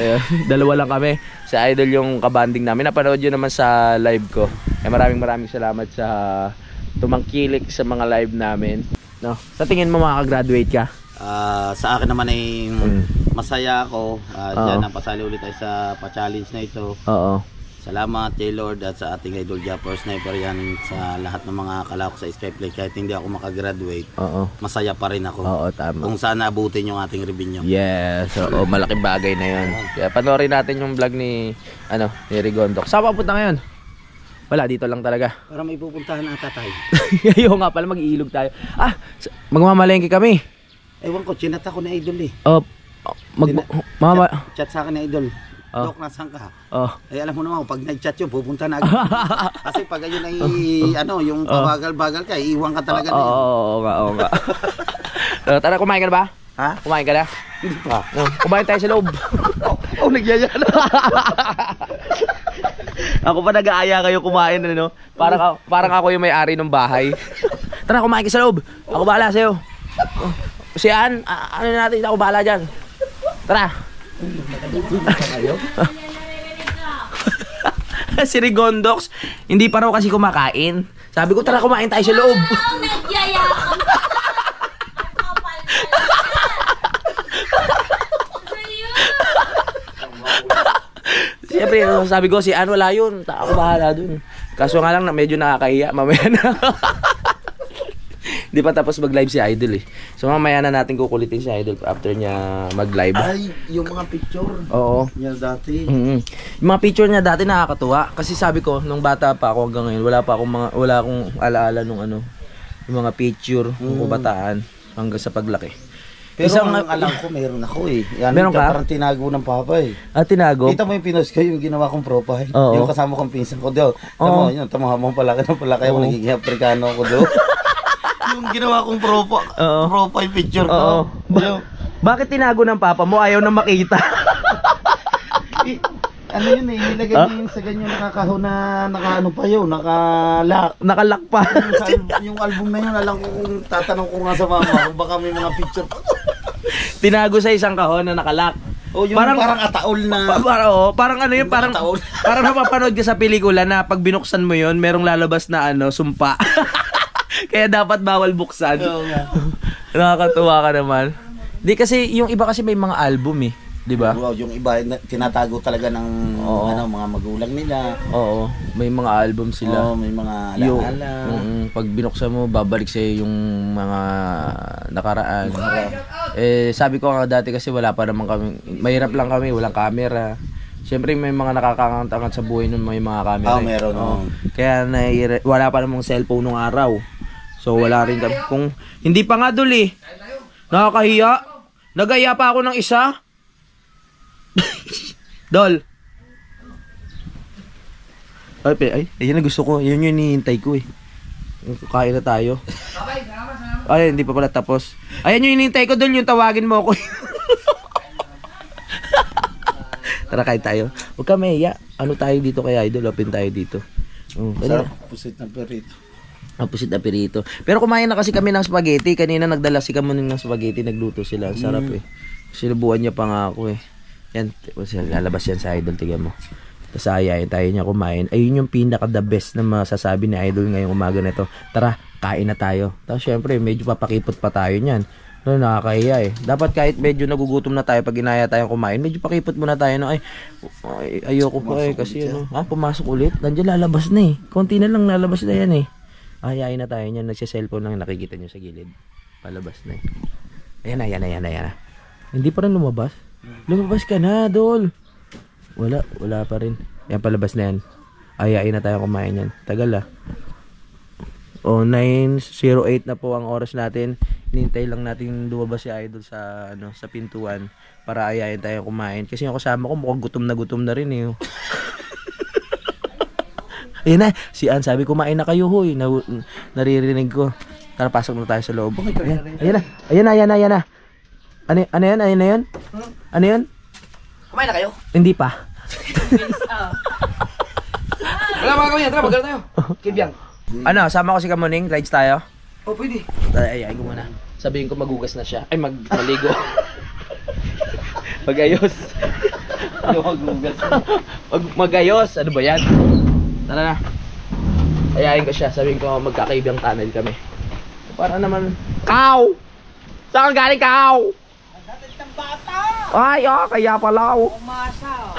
dalawa lang kami. Si Idol yung kabanding namin. Napanood yun naman sa live ko. Maraming salamat sa tumangkilik sa mga live namin. No? Sa tingin mo makaka-graduate ka? Sa akin naman ay masaya ako. Diyan napasali ulit tayo sa pa-challenge na ito. Oo. Salamat kay Lord at sa ating idol Japper Sniper yan sa lahat ng mga kalako sa Skyplay. Kahit hindi ako makagraduate, masaya pa rin ako. Oo, tama. Kung sana abutin yung ating revenue. Yes, oo, malaking bagay na yun. Kaya panoorin natin yung vlog ni Rigondox. Saan papunta ngayon? Wala, dito lang talaga. Para may pupuntahan ata tayo. Ayaw nga pala, mag-iilog tayo. Magmamalengke kami. Ewan ko, chinat ako na idol eh. Chat sa akin na idol. Dok, nasan ka? Ay alam mo naman, pag nag-chat yun, pupunta na agad. Kasi pag ayun ay, yung pabagal-bagal ka, iiwan ka talaga na yun. Oo nga. Tara, kumain ka na ba? Ha? Kumain ka na? Hindi pa. Kumain tayo sa loob. Nagyaya na. Ako pa nag-aaya kayo kumain, ano? Parang ako yung may-ari ng bahay. Tara, kumain ka sa loob. Ako bahala sa'yo. Si Ann, ano natin, ako bahala dyan. Tara. Si Rigondox, hindi pa raw kasi kumakain. Sabi ko, tara kumain tayo sa loob. Nagyaya ako. Kapal na. Siyempre, sabi ko, si Ann wala yun. Ako bahala dun. Kaso nga lang, medyo nakakahiya. Mamaya na. Di pa tapos mag-live si Idol eh. So mamaya na natin kukulitin si Idol after niya mag-live. Ay, yung mga picture Oo. niya dati. Yung mga picture niya dati nakakatuwa kasi sabi ko nung bata pa ako hanggang ngayon wala akong alaala nung ano yung mga picture ng kabataan hanggang sa paglaki. Pero Isang ang alam ko meron ako eh. Yan, Meron ka? parang tinago ng papa eh. Tinago. Kita mo yung pinost ko, yung ginawa kong profile. Oo. Yung kasama kong pinsan ko daw. Oo. Tamo habang palaki ng palaki ako nagiging Afrikano ko daw. Yung ginawa kong profile picture ko. Yung, Bakit tinago ng papa mo? Ayaw na makita. ano yun eh, nilagay niya yung sa ganyan nakakahon na nakaano pa yun, nakalak. Nakalak pa. Yung album na yun, alam ko kung tatanong ko nga sa mama kung baka may mga picture. Tinago sa isang kahon na nakalak. O yung parang ataol na. Parang ano yun, parang napapanood ka sa pelikula na pag binuksan mo yun, merong lalabas na ano, sumpa. Kaya dapat bawal buksan. Oo nga. Nakakatuwa ka naman. Di kasi, yung iba kasi may mga album eh. Di ba? Wow, yung iba tinatago talaga ng ano, mga magulang nila. Oo, may mga album sila. Oo, may mga Yung, alaala. pag binuksan mo, babalik sa'yo yung mga nakaraan. Sabi ko nga dati kasi wala pa naman kami, mahirap lang kami, walang camera. Siyempre may mga nakakakangat sa buhay nun, may mga camera. Meron. Kaya wala pa namang cellphone nung araw. So wala rin kami. Kung hindi pa nga Dol eh. Nakakahiya. Nagaya pa ako ng isa. Dol. Ay, ayan na gusto ko. Yun yung hinihintay ko eh. Kain na tayo. Ay, hindi pa pala tapos. Ayan yung hinihintay ko, Dol. Yung tawagin mo ako. Tara, kain tayo. Huwag ka maya. Ano tayo dito kay Idol? Open tayo dito. Sarap, pusit ng perito. Pusit na pirito. Pero kumain na kasi kami ng spaghetti. Kanina nagdala si Kamuning ng spaghetti. Nagluto sila. Ang sarap eh. Sinubuan niya pa nga ako eh. Yan, lalabas yan sa Idol, tignan mo. Tapos ayayin tayo niya kumain. Ayun yung pinaka the best na masasabi ni Idol ngayong umaga na ito. Tara, kain na tayo. Tapos syempre, medyo papakipot pa tayo niyan. No, nakakahiya eh. Dapat kahit medyo nagugutom na tayo pag inaya tayong kumain, medyo pakipot muna tayo no. Ay ayoko pa eh kasi ano. Pumasok ulit. Nandiyan lalabas na eh. Konti na lang lalabas na yan eh. Ayayin na tayo niyan. Nagse-cellphone lang nakikita niyo sa gilid. Palabas na eh. Ayan na. Hindi pa rin lumabas. Lumabas ka na, Dol. Wala pa rin. Yan, palabas na yan. Ayain na tayo kumain yan. Tagal ah. 9:08 na po ang oras natin. Hinintay lang natin lumabas si Idol sa pintuan para ayain tayo kumain. Kasi yung kasama ko mukhang gutom na rin eh. Ayan na, si Ann sabi kumain na kayo hoy. Naririnig ko. Tara, pasok na tayo sa loob. Ayan na. Ano yan? Kumain na kayo? Hindi pa. Wala mga kami, tara, magkano tayo. Kibyang. Ano, sama ko si Kamuning, rides tayo. Oh, pwede. Ayayin ko muna. Sabihin ko magugas na siya. Ay, maligo. Magayos. Magayos. Ano ba yan? Tara na. Ayayin ko siya. Sabihin ko magkakaibang tunnel kami. Para naman... Kaw! Saan ka galing, Kaw? Nagdating ng bata! Ay, kaya pala. Umasa.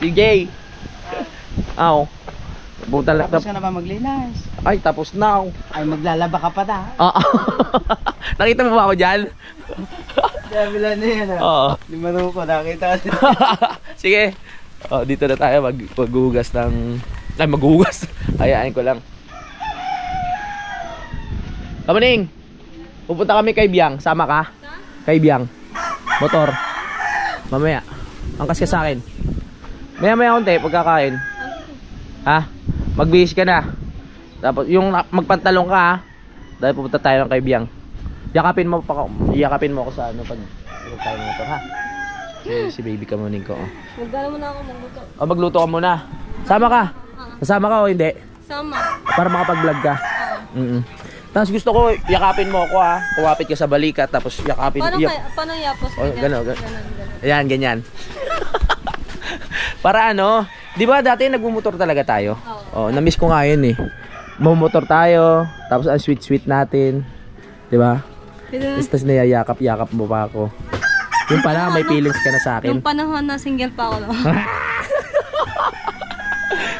DJ. Aw. Tapos ka na ba maglinis? Ay, tapos na. Ay, maglalaba ka pa na. Nakita mo ba ako dyan? Sabi lang na yan. Oo. Limaro ko, nakita. Sige. Dito na tayo maghuhugas ng... Ay, maghuhugas. Hayaan ko lang. Kamuning, pupunta kami kay Biang. Sama ka? Kay Biang. Motor. Mamaya. Angkas ka sa akin. Maya konti, pagkakain. Ha? Magbihis ka na. Tapos yung magpantalong ka ha. Dahil pupunta tayo ng kay Biang. Yakapin mo ako sa ano pag tayo ng motor ha. Si baby Kamuning ko. Magdala mo na ako magluto. Magluto ka muna. Sama ka? Kasama ka o hindi? Sama. Para makapag-vlog ka. Tapos gusto ko yakapin mo ako ha. Kumapit ka sa balikat tapos yakapin. Paano yapos? Gano'n. Ayan, ganyan. Para ano, di ba dati nagmumotor talaga tayo? Na-miss ko nga yun eh. Mumotor tayo, tapos ang sweet natin. Di ba? Tapos niyayakap-yakap mo pa ako. Yung pala, may feelings ka na sa akin. Yung panahon na single pa ako.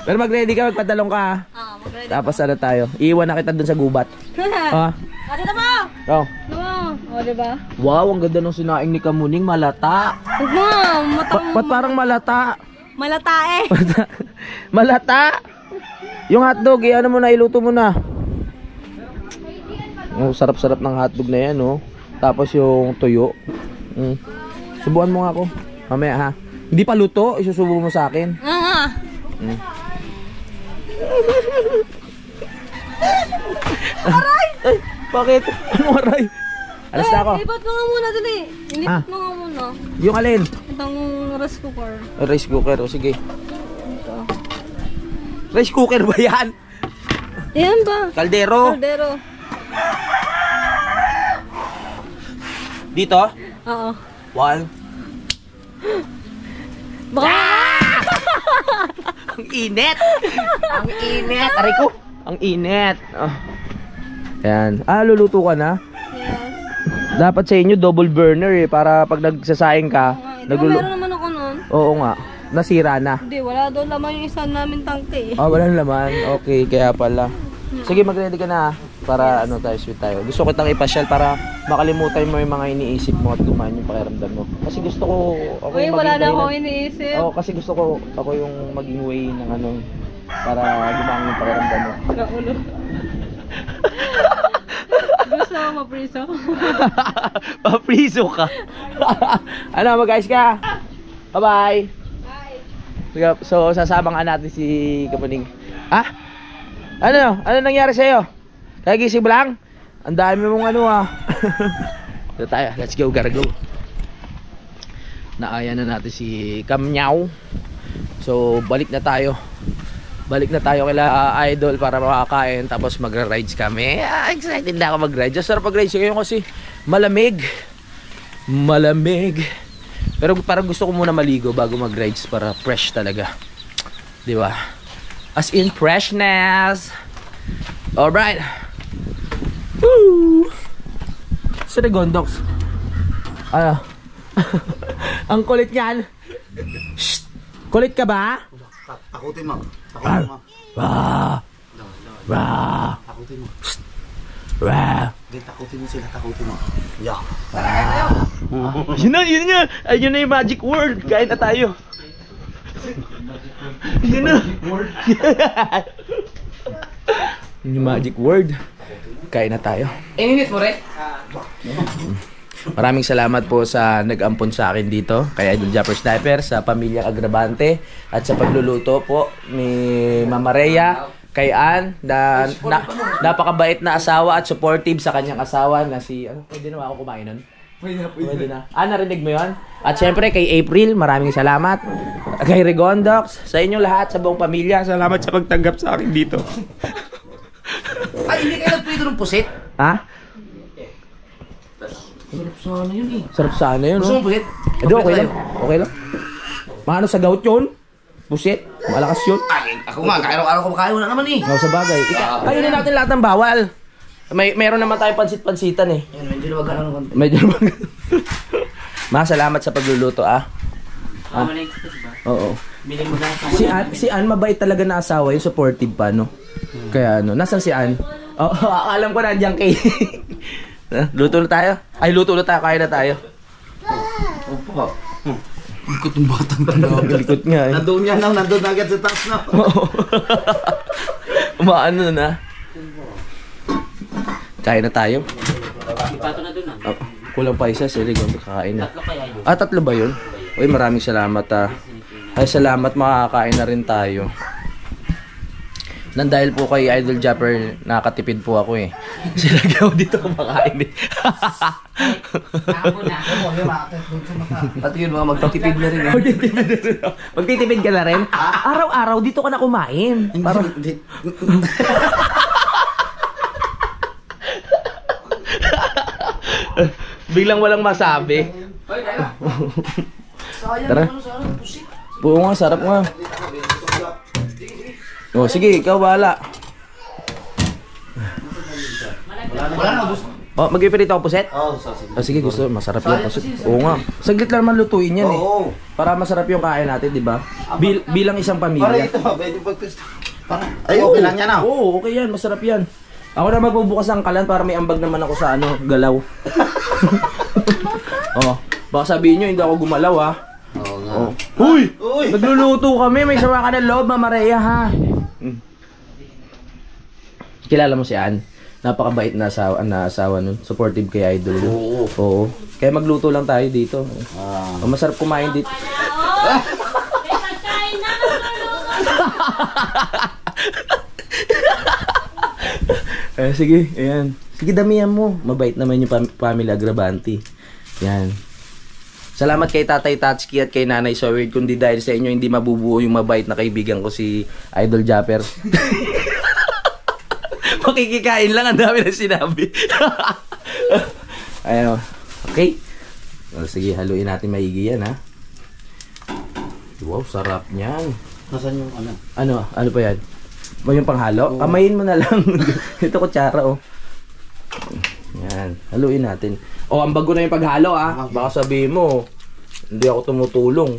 Pero mag-ready ka, magpadalong ka ha. Mag-ready. Tapos ano tayo, iiwan na kita dun sa gubat. Oh. O, diba? Wow, ang ganda ng sinaing ni Kamuning, malata. Huwag mo nga, matang... Ba't parang malata? Malatae. Malata! Yung hotdog, ano mo na, iluto mo na. Oh, sarap-sarap ng hotdog na yan, oh. Tapos yung tuyo. Subuan mo nga ako. Mamaya ha. Hindi pa luto, isusubo mo sa akin. Aray! Ay, bakit? Ano aray? Alas na ako. Lipat mo nga muna dali. Ilipat mo nga muna. Yung alin? Itong rice cooker. Rice cooker, o sige. Rice cooker ba yan? Yan ba? Kaldero. Caldero. Dito? Oo. 1. Baka... Ang init! Ang init! Aray ko! Ang init! Oh. Yan. Luluto ka na? Yes. Dapat sa inyo double burner eh. Para pag nagsasaing ka. Di ba meron naman ako nun? Oo nga. Nasira na. Hindi, wala doon laman yung isa namin tangke eh. Walang laman. Okay, kaya pala. Sige, mag-ready ka na. Para ano tayo, sweet tayo. Gusto ko kitang ipasyal para makalimutan mo yung mga iniisip mo at gumaan yung pakiramdam mo. Kasi gusto ko ako Uy, yung wala maging na akong dahilan. iniisip. Oo, kasi gusto ko ako yung maging way ng ano para gumaan yung pakiramdam mo. Kaulo. Gusto mo mapriso? Papriso ka. Ano, mag-guys ka? Bye-bye. Bye. So, sasabangan natin si Kamuning. Ano nangyari sa'yo? Nagising ba lang? Ang dami mong ano Ito tayo, let's go, gotta go. Naaya na natin si Kamnyaw. So, balik na tayo. Balik na tayo kila Idol para makakain. Tapos magra-rides kami. Excited na ako mag-ride. Just sarap mag-rides ngayon kasi malamig. Malamig. Pero parang gusto ko muna maligo bago mag-rides para fresh talaga. Di ba? As in freshness. Alright. Woo! Sa Gondox. Ano? Ang kulit niyan. Shh! Kulit ka ba? Takutin mo. Takutin mo. Takutin mo. Hindi, takutin mo sila. Takutin mo. Yeah. Yun na. Ayun na yung magic word. Kain na tayo. Yun na. Yung magic word. Kain na tayo. Init mo rin? Maraming salamat po sa nag-ampon sa akin dito kay Idol Japper Sniper, sa pamilya Agrabante at sa pagluluto po ni Mama Rhea, kay Ann na napakabait na asawa at supportive sa kanyang asawa na si pwede na ako kumain nun? Pwede na. Narinig mo yun? At syempre kay April, maraming salamat. Kay Regondox, sa inyo lahat, sa buong pamilya, salamat sa pagtanggap sa akin dito. Ay, hindi kayo nagprito ng pusit? Ha? Sarap sana yun eh. Sarap sana yun, Gusto no? mo pusit? Hindi, okay lang. Okay lang. Maano sa gout yun? Busit? Malakas yun? Ay, ako nga, araw-araw ko makain na naman eh. Oo, sa bagay. Kainin natin lahat ng bawal. Meron naman tayong pansit-pansitan eh. Ayun, medyo luwag ka lang ng konti. Medyo salamat sa pagluluto Oo. Si Ann mabait talaga na asawa, yung supportive pa, no? Kaya nasan si Ann? Alam ko nandiyan kay... Luto na tayo? Ay, luto na tayo, kain na tayo. Opo. Likot ng batang Likot nga eh. Nandun yan nandun agad sa taas na. Umaano na. Kain na tayo. Ipato na dun Kulang pa isa, sige, kakain na. Tatlo ba yun? Uy, maraming salamat Ay, salamat, makakain na rin tayo. Nang dahil po kay Idol Japper, nakakatipid po ako eh. Kasi lagi ako dito kumakain eh. Pati yun mga magtitipid na rin eh. Magtitipid ka na rin? Araw-araw dito ka na kumain. Hindi. Biglang walang masabi. Tara. Oo nga, sarap nga. Sige, ikaw bahala. Mag-iprito ako puset? Sige, gusto. Masarap yung puset. Oo nga. Saglit lang naman lutuin yan eh. Para masarap yung kain natin, di ba? Bilang isang pamilya. Para ito, pwede pagpista. Ay, okay lang yan Oo, okay yan. Masarap yan. Ako na magbubukas ng kalan para may ambag naman ako sa ano, galaw. Oh, baka sabihin nyo hindi ako gumalaw ha. Oo nga. Oh. Uy! Uy! Nagluluto kami, may sama ka ng loob, Mama Rhea ha. Kilala mo si Ann? Napakabait na asawa nun. Supportive kay Idol. Oo. Kaya magluto lang tayo dito. Masarap kumain dito. May pagkain na Sige, ayan. Sige, damihan mo. Mabait naman yung family Agrabanti. Yan. Salamat kay Tatay Tatsuki at kay Nanay Sawid. Kundi dahil sa inyo, hindi mabubuo yung mabait na kaibigan ko si Idol Japper. Makikikain lang, ang dami na sinabi. Ayan. Okay. Sige, haluin natin maigi yan, ha. Wow, sarap niyan. Nasaan yung ano? Ano pa yan? Yung panghalo? Kamayin mo na lang. Ito kutsara, oh. Yan, haluin natin. Oh, ang bago na yung paghalo, ah. Baka sabihin mo, hindi ako tumutulong.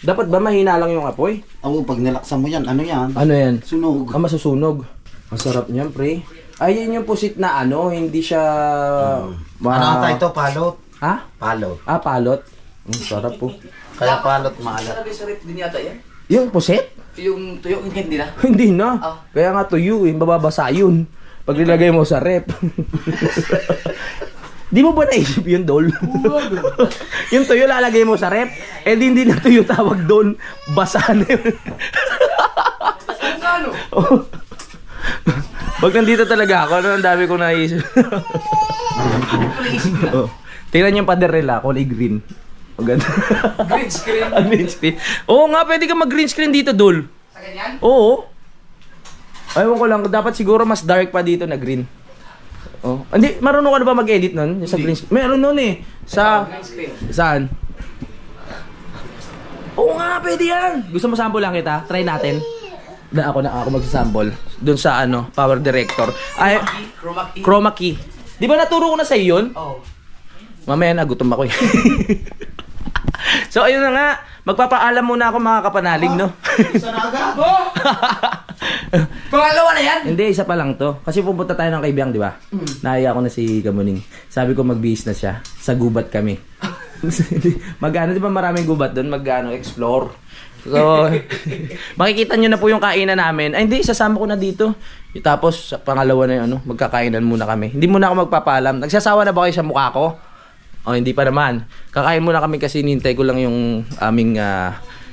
Dapat ba mahina lang yung apoy? Oo, pag nilaksan mo yan, ano yan? Ano yan? Sunog. Masusunog. Masarap niyan, pre. Ay, yun yung pusit na ano, hindi siya... Ano ata ito? Palot? Ha? Palot. Palot. Sarap po. Kaya palot maalat. Talaga sa rep din yata yan. Yung pusit? Yung tuyo, hindi na. Hindi na. Kaya nga tuyo, bababasa yun. Pag nilagay mo sa rep. Di mo ba naisip yun, Dol? Yung tuyo lalagay mo sa rep, eh hindi na tuyo tawag doon. Basa na yun. Ano? Pag nandito talaga ako, ang dami kong naisip. Tingnan yung pader nila, kulay green. Maganda. Green screen. Green screen. Oo nga, pwede ka mag-green screen dito, Dol. Sa ganyan? Oo. Aywan ko lang, dapat siguro mas dark pa dito na green. Oh. Hindi, marunong ka na ba mag-edit nun? Sa green screen? Meron nun eh. Sa... Green screen. Saan? Oo nga, pwede yan. Gusto mo sample lang kita? Try natin. Ako magsasample. Doon sa ano, power director. Ay, chroma key. Di ba naturo ko na sa iyo yun? Oo. Mamaya na, gutom ako eh. So ayun na nga, magpapaalam muna ako mga kapanalig, no? Pangalawa na yan? Hindi, isa pa lang to. Kasi pupunta tayo ng Kaibiyang, di ba? Nahaya ko na si Kamuning. Sabi ko mag-bihis na siya. Sa gubat kami. Mag-ano, di ba maraming gubat doon? Mag-ano, explore. So, makikita nyo na po yung kainan namin. Ay, hindi, sasama ko na dito. Tapos, pangalawa na yung ano, magkakainan muna kami. Hindi muna ako magpapaalam. Nagsasawa na ba kayo sa mukha ko? O, hindi pa naman. Kakain muna kami kasi nintay ko lang yung aming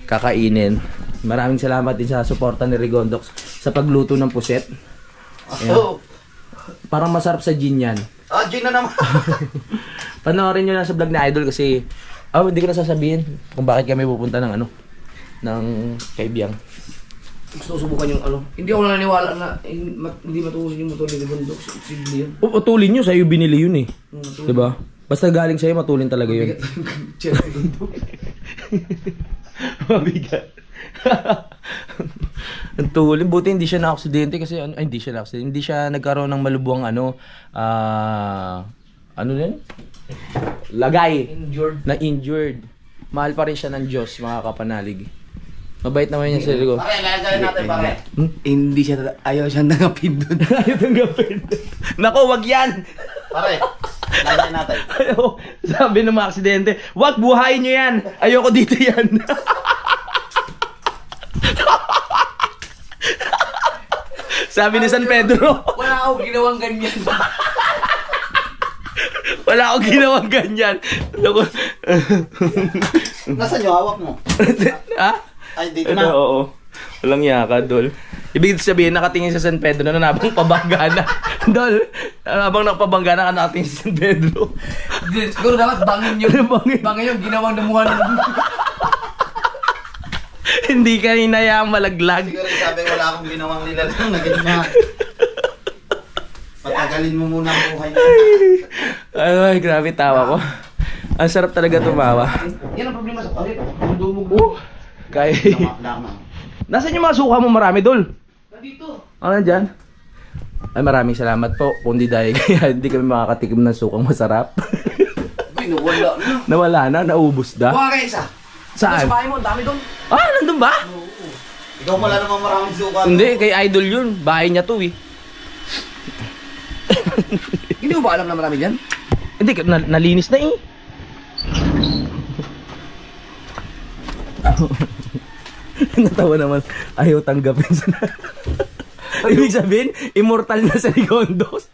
kakainin. Maraming salamat din sa suporta ni Rigondox sa pagluto ng puset. Ayan. Parang masarap sa gin yan. Gin na naman. Panoorin nyo lang sa vlog ni Idol kasi hindi ko na sasabihin kung bakit kami pupunta ng ano, ng Kaibiyang. Gusto ko subukan yung ano. Hindi ako naniniwala na hindi matuusin yung motor ni Rigondox. Simple yan. Utulin nyo, sa'yo binili yun eh. Diba? Basta galing sa'yo, matulin talaga yun. Mabigat. Ang tulin. Buti hindi siya na-aksidente kasi hindi siya na-aksidente. Hindi siya nagkaroon ng malubwang ano din? Lagay. Injured. Mahal pa rin siya ng Diyos, mga kapanalig. Mabait naman yan sa Rigo. Pare, gagawin natin pare. Hindi siya, ayaw siya nangapin doon. Ayaw tanggapin. Nako, wag yan! Pare, lagyan natin. Sabi ng mga aksidente, wag, buhayin nyo yan! Ayoko dito yan! Sabi ni San Pedro. Wala akong ginawang ganyan. Wala akong ginawang ganyan. Nasaan yung hawak mo? Ha? Ay, dito na. Oo. Walang yaka, Dol. Ibig sabihin, nakatingin sa San Pedro na nabang pabangga na. Dol, habang nakapabangga na ka nakatingin sa San Pedro. Siguro dapat bangin yun. Bangin yung ginawang damuhan. Hindi ka hinayang malaglag. Siguro sabi wala akong ginawang nilalang na ganyan. Patagalin mo muna ang buhay mo. Ay, grabe tawa ko. Ang sarap talaga tumawa. Yan ang problema sa palit. Dumog. Kaya. Lama. Nasaan yung mga suka mo marami, Dol? Nandito. Ano dyan? Ay, maraming salamat po. Kundi dahil kaya hindi kami makakatikim ng sukang masarap. Uy, nawala na. Nawala na, naubos na. Buha kayo isa. Saan? Sa bahay mo, ang dami doon. Ah, nandun ba? Ikaw pala naman maraming suka. Hindi, kay Idol yun. Bahay niya to eh. Hindi mo ba alam na marami dyan? Hindi, nalinis na eh. Natawa naman. Ayaw tanggapin sa Ibig sabihin, immortal na sa Rigondos.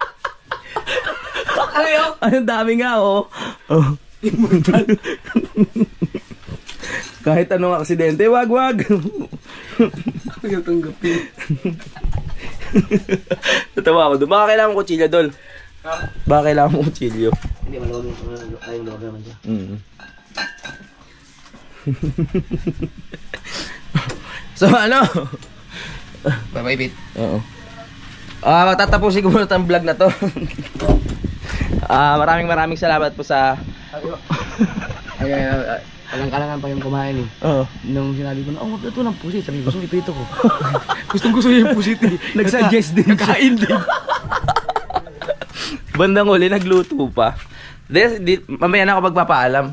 Ano yun? Ang dami nga, oh. Immortal. Kahit anong aksidente, wag. Ayaw tanggapin. Natawa ako doon. Baka kailangan mo kutsilyo, Dol. Baka kailangan mo kutsilyo. Hindi, maluwag naman siya. So, ano? Bye-bye, Pete. Oo. Tatapusin ko muna ang vlog na to. Maraming salamat po sa... Alang-alangan pa yung kumain eh. Oo. Nung sinabi ko na, oh, ito ng pusit. Sabi ko, gusto iprito ko. Gusto niya yung pusit eh. Nag-suggest din. Kakain din. Bandang uli, nagluto pa. Mamaya na ako magpapaalam.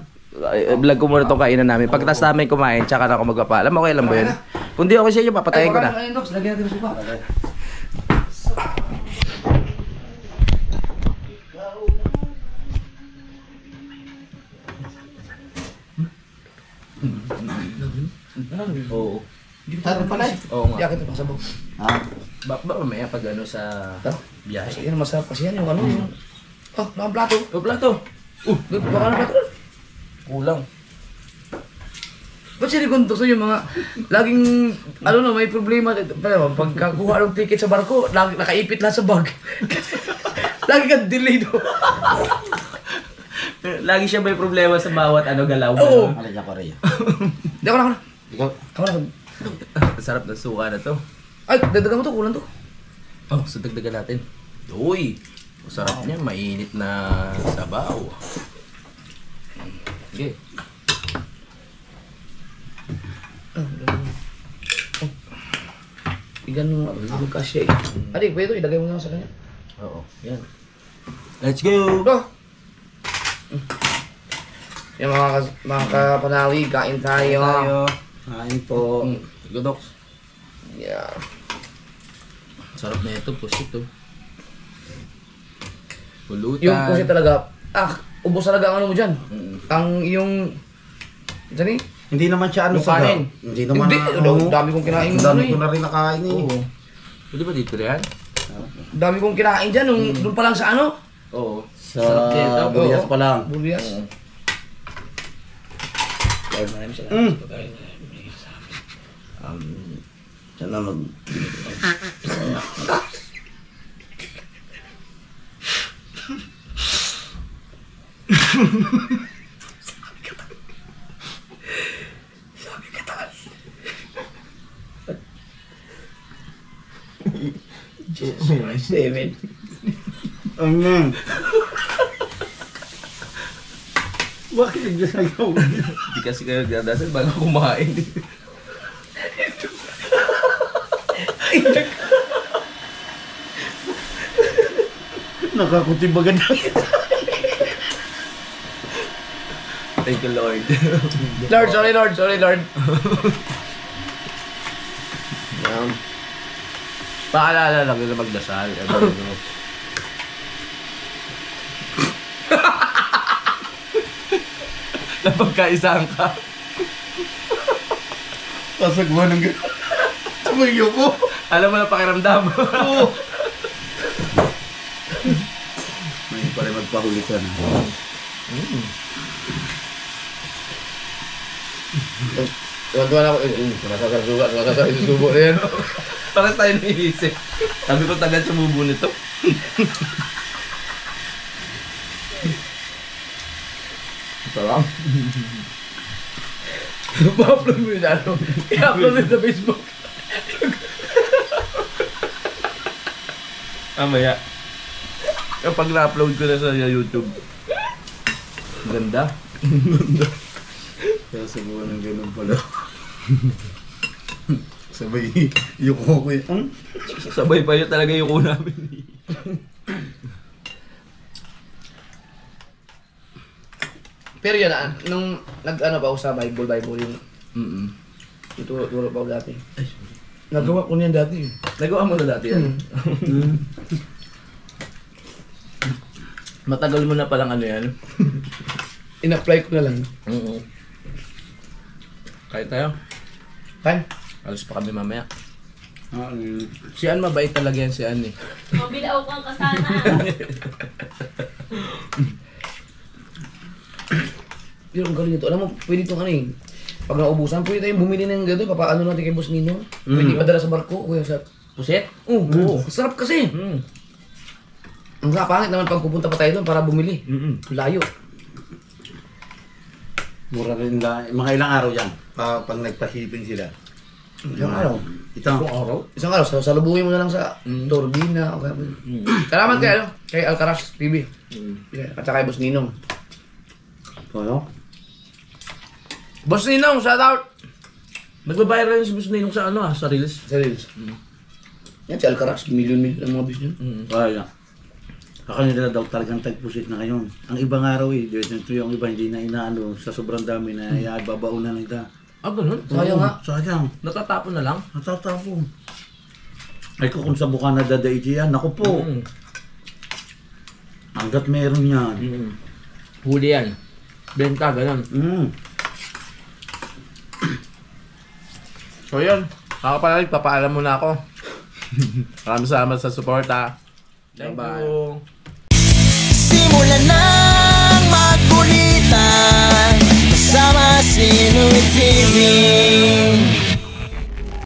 Vlog ko muna itong kainan namin. Pagkatapos namin kumain, tsaka na ako magpapaalam. Okay lang ba yun? Kung di okay sa inyo, papatayin ko na. Ayun, Docs. Lagyan natin ng suka. Oo. Tara pala eh. Oo nga. Yakit ito pasabog. Ba mamaya pag ano sa biyahe. Kasi yan, masarap kasi yan yung ano yung... Oh, nakaplato. O, plato. Baka na plato. Kulang. Ba't si Rigon gusto yung mga laging, ano na, may problema. Pero pagkakuha ng ticket sa barko, nakaipit lahat sa bag. Lagi kang delayed. Lagi siya may problema sa bawat ano galaw. Oo. Ano niya ko rin? Di ako na. Ikaw? Ako na. Sarap ng suka na to. Ay, dagdagan mo to, kulang to. Oh, so dagdagan natin. Uy, masarap niya, mainit na sabaw. Okay. Igan mo, magkasya eh. Adi, pwede ito, ilagay mo na sa kanya. Oo, yan. Let's go! Ito! Yung mga kapanawi, kain tayo. Kain po. Go, Docs. Yeah. Sarap na ito, pusit to. Pulutan. Yung kasi talaga, ubos talaga ang ano mo dyan. Ang yung... Diyan eh? Hindi naman siya ano Yung sa kanin. Hindi naman Dami kong kinain. Ang dami ko na rin nakain eh. Oo. Pwede ba dito yan? Dami kong kinain dyan, doon pa lang sa ano? Oo. Sa Burias pa lang. Burias. Maraming salamat sa pagkain. Sana mag... Seven. Bakit nagdasagaw? Hindi kasi kayo nagdadasal bago kumain. Nakakutibagan na. Thank you, Lord. Lord, sorry Lord. Paalala lang yun na magdasal. Napagkaisaan ka. Sasagwa ng gano'n. Sumayo ko. Alam mo na pakiramdam. Oo. May pa rin magpahuli ka na. Tuwan-tuwan ako. Sumasasarsubo na yan. Parang tayo naisip. Sabi ko tagal sumubo nito. Sarap. Pa-upload mo yun ano. I-upload mo sa Facebook. Amaya. Kapag na-upload ko na sa YouTube. Ganda. Sasagwa ng gano'n pala. Sabay, yuko ko yun. Sabay pa yun talaga yung ko namin. Pero yun nung nag-ano pa ako sa Bible yung ituro pa ako dati. Nagawa ko niyan dati. Nagawa mo na dati yan. Matagal mo na palang ano yan. In-apply ko na lang. Kahit tayo. Kan? Alas pa kami mamaya. Si Ann mabait talaga yan si Ann eh. Mabilaw kang kasana. Pero ang galing ito. Alam mo, pwede itong ano eh. Pag naubusan, pwede tayong bumili ng gado. Papaano natin kay Boss Nino. Pwede ipadala sa barko. O sa puset. Oo. Sarap kasi. Ang pangit naman pag pupunta pa tayo doon para bumili. Layo. Mura rin mga ilang araw yan. Pag nagpa-shipping sila. Isang araw. Ito. Isang araw. Salubungin mo na lang sa Turbina. Okay. Salamat kay, kay Alcaraz TV. Yeah. At saka kay Boss Ninong. Ano? Boss Ninong, shout out! Nagbabayar rin si Boss Ninong sa ano sa Reels. Sa Reels. Yan si Alcaraz. Million ang mga bis niya. Kaya. Kakanila daw talagang tagpusit na ngayon. Ang ibang araw eh, ito yung iba hindi na inaano sa sobrang dami na babaunan na ita. Ah, ganun? Sayang nga. Sayang. Natatapon na lang? Natatapon. Ay kung sa buka na dadaiti yan, naku po. Hanggat meron yan. Huli yan. Benta, ganun. So yun, kakapalalig, papaalam muna ako. Maraming salamat sa support ha. Thank you. Simulan ng magkulitan kasama si Inuit TV.